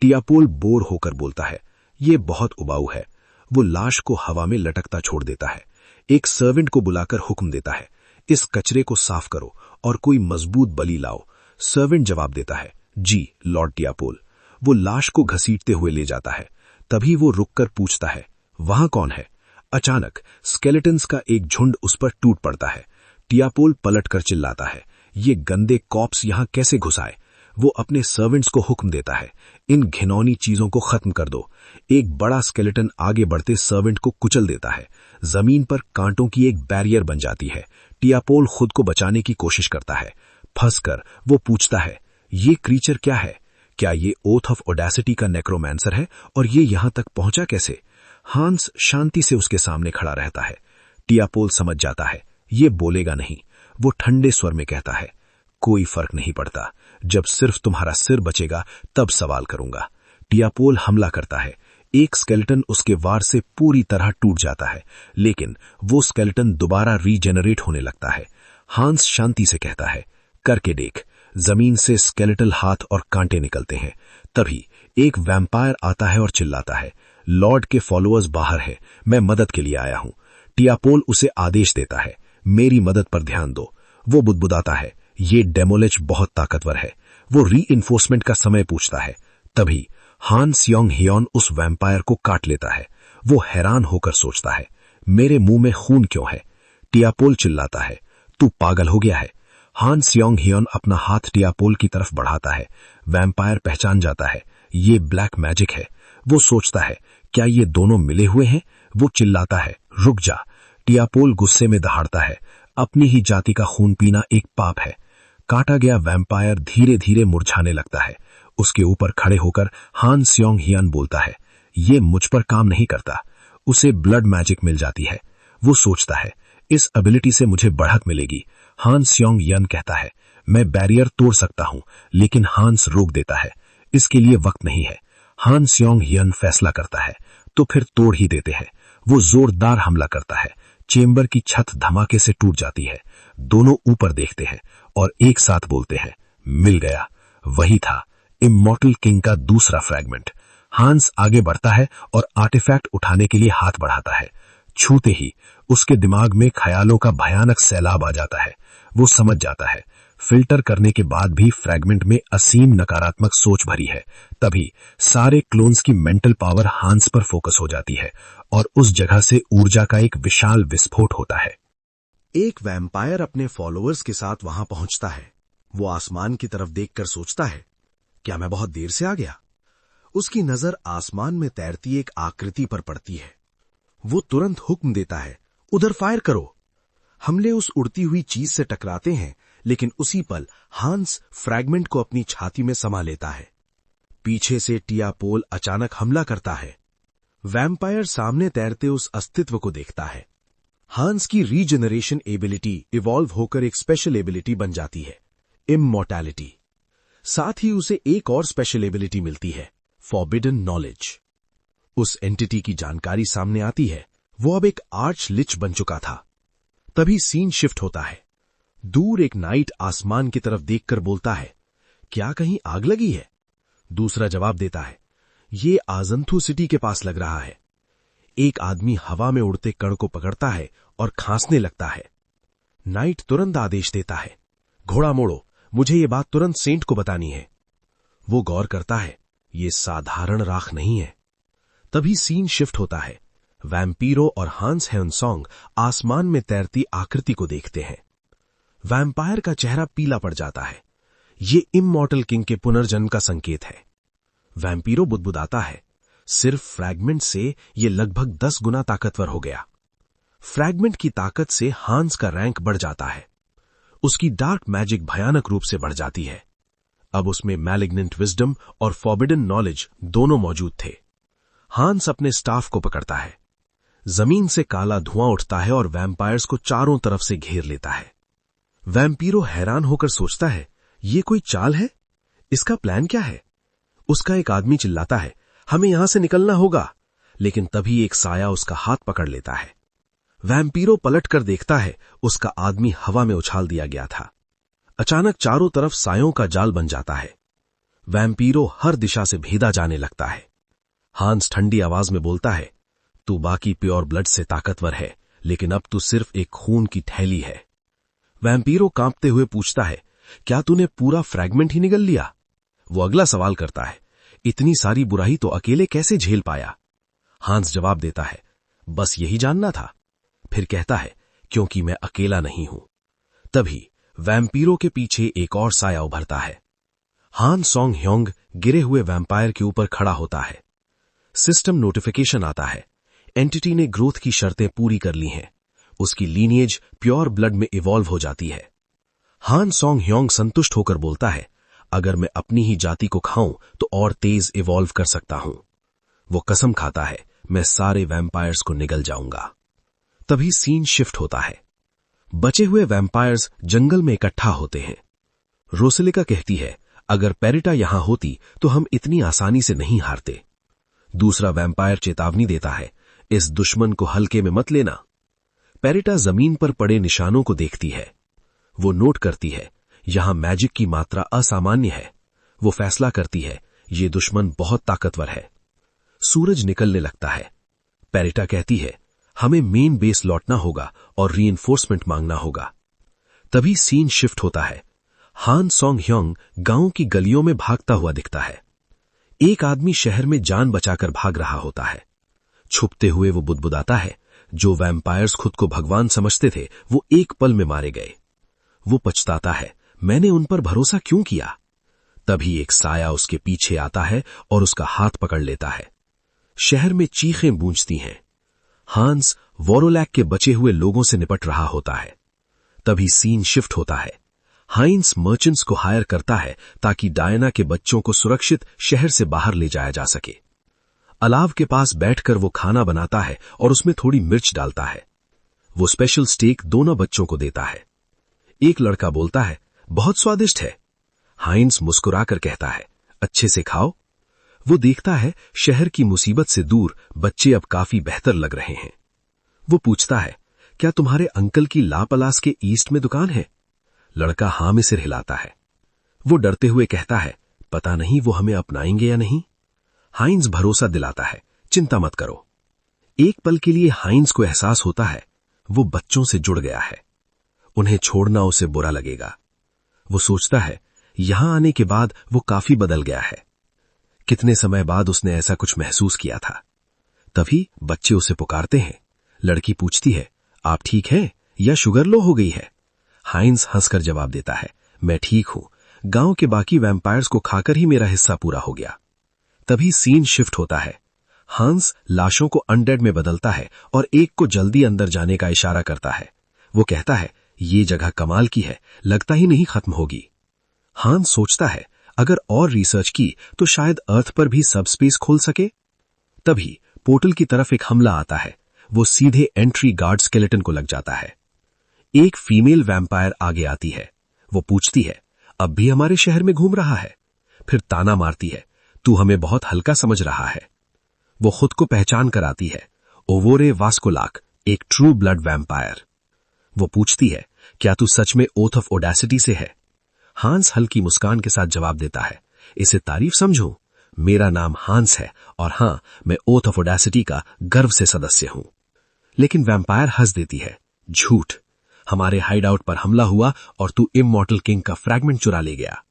टियापोल बोर होकर बोलता है, ये बहुत उबाऊ है। वो लाश को हवा में लटकता छोड़ देता है। एक सर्वेंट को बुलाकर हुक्म देता है, इस कचरे को साफ करो और कोई मजबूत बलि लाओ। सर्वेंट जवाब देता है, जी लॉर्ड टियापोल। वो लाश को घसीटते हुए ले जाता है। तभी वो रुककर पूछता है, वहां कौन है? अचानक स्केलेटन्स का एक झुंड उस पर टूट पड़ता है। टियापोल पलटकर चिल्लाता है, ये गंदे कॉप्स यहां कैसे घुस आए? वो अपने सर्वेंट्स को हुक्म देता है, इन घिनौनी चीजों को खत्म कर दो। एक बड़ा स्केलेटन आगे बढ़ते सर्वेंट को कुचल देता है। जमीन पर कांटों की एक बैरियर बन जाती है। टियापोल खुद को बचाने की कोशिश करता है। फंसकर वो पूछता है, ये क्रीचर क्या है? क्या ये ओथ ऑफ ओडेसिटी का नेक्रोमैंसर है और ये यहां तक पहुंचा कैसे? हांस शांति से उसके सामने खड़ा रहता है। टियापोल समझ जाता है, ये बोलेगा नहीं। वो ठंडे स्वर में कहता है, कोई फर्क नहीं पड़ता, जब सिर्फ तुम्हारा सिर बचेगा तब सवाल करूंगा। टियापोल हमला करता है। एक स्केलेटन उसके वार से पूरी तरह टूट जाता है, लेकिन वो स्केलेटन दोबारा रीजेनरेट होने लगता है। हांस शांति से कहता है, करके देख। जमीन से स्केलेटल हाथ और कांटे निकलते हैं। तभी एक वैम्पायर आता है और चिल्लाता है, लॉर्ड के फॉलोअर्स बाहर हैं, मैं मदद के लिए आया हूं। टियापोल उसे आदेश देता है, मेरी मदद पर ध्यान दो। वो बुदबुदाता है, ये डेमोलिच बहुत ताकतवर है। वो रीइंफोर्समेंट का समय पूछता है। तभी हान स्योंग हियन उस वैम्पायर को काट लेता है। वो हैरान होकर सोचता है, मेरे मुंह में खून क्यों है? टियापोल चिल्लाता है, तू पागल हो गया है। हान स्योंग हियन अपना हाथ टियापोल की तरफ बढ़ाता है। वैम्पायर पहचान जाता है, ये ब्लैक मैजिक है। वो सोचता है, क्या ये दोनों मिले हुए हैं? वो चिल्लाता है, रुक जा। टियापोल गुस्से में दहाड़ता है, अपनी ही जाति का खून पीना एक पाप है। काटा गया वैम्पायर धीरे धीरे मुरझाने लगता है। उसके ऊपर खड़े होकर हान स्योंग हियन बोलता है, ये मुझ पर काम नहीं करता। उसे ब्लड मैजिक मिल जाती है। वो सोचता है, इस एबिलिटी से मुझे बढ़त मिलेगी। हान स्योंग हियन कहता है, मैं बैरियर तोड़ सकता हूं, लेकिन हांस रोक देता है, इसके लिए वक्त नहीं है। हान स्योंग हियन फैसला करता है, तो फिर तोड़ ही देते हैं। वो जोरदार हमला करता है। चेंबर की छत धमाके से टूट जाती है। दोनों ऊपर देखते हैं और एक साथ बोलते हैं, मिल गया। वही था इमॉर्टल किंग का दूसरा फ्रैगमेंट। हांस आगे बढ़ता है और आर्टिफैक्ट उठाने के लिए हाथ बढ़ाता है। छूते ही उसके दिमाग में ख्यालों का भयानक सैलाब आ जाता है। वो समझ जाता है, फिल्टर करने के बाद भी फ्रैगमेंट में असीम नकारात्मक सोच भरी है। तभी सारे क्लोन्स की मेंटल पावर हांस पर फोकस हो जाती है और उस जगह से ऊर्जा का एक विशाल विस्फोट होता है। एक वैम्पायर अपने फॉलोअर्स के साथ वहां पहुंचता है। वो आसमान की तरफ देखकर सोचता है, क्या मैं बहुत देर से आ गया? उसकी नजर आसमान में तैरती एक आकृति पर पड़ती है। वो तुरंत हुक्म देता है, उधर फायर करो। हमले उस उड़ती हुई चीज से टकराते हैं, लेकिन उसी पल हांस फ्रैगमेंट को अपनी छाती में समा लेता है। पीछे से टियापोल अचानक हमला करता है। वैम्पायर सामने तैरते उस अस्तित्व को देखता है। हांस की रीजनरेशन एबिलिटी इवॉल्व होकर एक स्पेशल एबिलिटी बन जाती है, इमॉर्टैलिटी। साथ ही उसे एक और स्पेशल एबिलिटी मिलती है, फॉरबिडन नॉलेज। उस एंटिटी की जानकारी सामने आती है। वो अब एक आर्च लिच बन चुका था। तभी सीन शिफ्ट होता है। दूर एक नाइट आसमान की तरफ देखकर बोलता है, क्या कहीं आग लगी है? दूसरा जवाब देता है, ये आजंथु सिटी के पास लग रहा है। एक आदमी हवा में उड़ते कण को पकड़ता है और खांसने लगता है। नाइट तुरंत आदेश देता है, घोड़ा मोड़ो, मुझे ये बात तुरंत सेंट को बतानी है। वो गौर करता है, ये साधारण राख नहीं है। तभी सीन शिफ्ट होता है। वैम्पीरो और हांस हेउनसोंग आसमान में तैरती आकृति को देखते हैं। वैम्पायर का चेहरा पीला पड़ जाता है। ये इमॉर्टल किंग के पुनर्जन्म का संकेत है। वैम्पीरो बुदबुदाता है, सिर्फ फ्रैगमेंट से ये लगभग 10 गुना ताकतवर हो गया। फ्रैगमेंट की ताकत से हांस का रैंक बढ़ जाता है। उसकी डार्क मैजिक भयानक रूप से बढ़ जाती है। अब उसमें मैलिग्नेंट विजडम और फॉरबिडन नॉलेज दोनों मौजूद थे। हांस अपने स्टाफ को पकड़ता है। जमीन से काला धुआं उठता है और वैम्पायर्स को चारों तरफ से घेर लेता है। वैम्पीरो हैरान होकर सोचता है, ये कोई चाल है? इसका प्लान क्या है? उसका एक आदमी चिल्लाता है, हमें यहां से निकलना होगा। लेकिन तभी एक साया उसका हाथ पकड़ लेता है। वैम्पीरो पलटकर देखता है, उसका आदमी हवा में उछाल दिया गया था। अचानक चारों तरफ सायों का जाल बन जाता है। वैम्पीरो हर दिशा से भेदा जाने लगता है। हांस ठंडी आवाज में बोलता है, तू बाकी प्योर ब्लड से ताकतवर है, लेकिन अब तू सिर्फ एक खून की थैली है। वैम्पीरो कांपते हुए पूछता है, क्या तूने पूरा फ्रैगमेंट ही निगल लिया? वो अगला सवाल करता है, इतनी सारी बुराई तो अकेले कैसे झेल पाया? हांस जवाब देता है, बस यही जानना था। फिर कहता है, क्योंकि मैं अकेला नहीं हूं। तभी वैम्पीरो के पीछे एक और साया उभरता है। हान सॉन्ग ह्योंग गिरे हुए वैम्पायर के ऊपर खड़ा होता है। सिस्टम नोटिफिकेशन आता है, एंटिटी ने ग्रोथ की शर्तें पूरी कर ली हैं। उसकी लीनिएज प्योर ब्लड में इवॉल्व हो जाती है। हान सॉन्ग ह्योंग संतुष्ट होकर बोलता है, अगर मैं अपनी ही जाति को खाऊं तो और तेज इवॉल्व कर सकता हूं। वो कसम खाता है, मैं सारे वैम्पायर्स को निगल जाऊंगा। तभी सीन शिफ्ट होता है। बचे हुए वैम्पायर्स जंगल में इकट्ठा होते हैं। रोसेलिका कहती है, अगर पेरिटा यहां होती तो हम इतनी आसानी से नहीं हारते। दूसरा वैम्पायर चेतावनी देता है, इस दुश्मन को हल्के में मत लेना। पेरिटा जमीन पर पड़े निशानों को देखती है। वो नोट करती है, यहां मैजिक की मात्रा असामान्य है। वो फैसला करती है, ये दुश्मन बहुत ताकतवर है। सूरज निकलने लगता है। पेरिटा कहती है, हमें मेन बेस लौटना होगा और रीइंफोर्समेंट मांगना होगा। तभी सीन शिफ्ट होता है। हान सॉन्ग ह्योंग गांव की गलियों में भागता हुआ दिखता है। एक आदमी शहर में जान बचाकर भाग रहा होता है। छुपते हुए वो बुदबुदाता है, जो वैम्पायर्स खुद को भगवान समझते थे वो एक पल में मारे गए। वो पछताता है, मैंने उन पर भरोसा क्यों किया। तभी एक साया उसके पीछे आता है और उसका हाथ पकड़ लेता है। शहर में चीखें गूंजती हैं। हांस वोरोलैक के बचे हुए लोगों से निपट रहा होता है। तभी सीन शिफ्ट होता है। हाइंस मर्चेंट्स को हायर करता है ताकि डायना के बच्चों को सुरक्षित शहर से बाहर ले जाया जा सके। अलाव के पास बैठकर वो खाना बनाता है और उसमें थोड़ी मिर्च डालता है। वो स्पेशल स्टेक दोनों बच्चों को देता है। एक लड़का बोलता है, बहुत स्वादिष्ट है। हाइंस मुस्कुराकर कहता है, अच्छे से खाओ। वो देखता है शहर की मुसीबत से दूर बच्चे अब काफी बेहतर लग रहे हैं। वो पूछता है, क्या तुम्हारे अंकल की ला पलास के ईस्ट में दुकान है? लड़का हां में सिर हिलाता है। वो डरते हुए कहता है, पता नहीं वो हमें अपनाएंगे या नहीं। हाइंस भरोसा दिलाता है, चिंता मत करो। एक पल के लिए हाइंस को एहसास होता है वो बच्चों से जुड़ गया है। उन्हें छोड़ना उसे बुरा लगेगा। वो सोचता है यहां आने के बाद वो काफी बदल गया है। कितने समय बाद उसने ऐसा कुछ महसूस किया था। तभी बच्चे उसे पुकारते हैं। लड़की पूछती है, आप ठीक हैं या शुगर लो हो गई है? हाइंस हंसकर जवाब देता है, मैं ठीक हूं। गांव के बाकी वैम्पायर्स को खाकर ही मेरा हिस्सा पूरा हो गया। तभी सीन शिफ्ट होता है। हांस लाशों को अनडेड में बदलता है और एक को जल्दी अंदर जाने का इशारा करता है। वो कहता है, ये जगह कमाल की है, लगता ही नहीं खत्म होगी। हांस सोचता है अगर और रिसर्च की तो शायद अर्थ पर भी सब स्पेस खोल सके। तभी पोर्टल की तरफ एक हमला आता है। वो सीधे एंट्री गार्ड स्केलेटन को लग जाता है। एक फीमेल वैम्पायर आगे आती है। वो पूछती है, अब भी हमारे शहर में घूम रहा है? फिर ताना मारती है, तू हमें बहुत हल्का समझ रहा है। वो खुद को पहचान कर आती है, ओवोरे वास्कोलाक, एक ट्रू ब्लड वैम्पायर। वो पूछती है, क्या तू सच में ओथ ऑफ ओडेसिटी से है? हांस हल्की मुस्कान के साथ जवाब देता है, इसे तारीफ समझूं? मेरा नाम हांस है और हां, मैं ओथ ऑफ ओडेसिटी का गर्व से सदस्य हूं। लेकिन वैम्पायर हंस देती है, झूठ। हमारे हाइडआउट पर हमला हुआ और तू इममॉर्टल किंग का फ्रैगमेंट चुरा ले गया।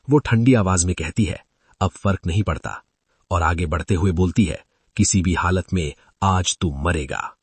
वो ठंडी आवाज में कहती है, अब फर्क नहीं पड़ता, और आगे बढ़ते हुए बोलती है, किसी भी हालत में आज तू मरेगा।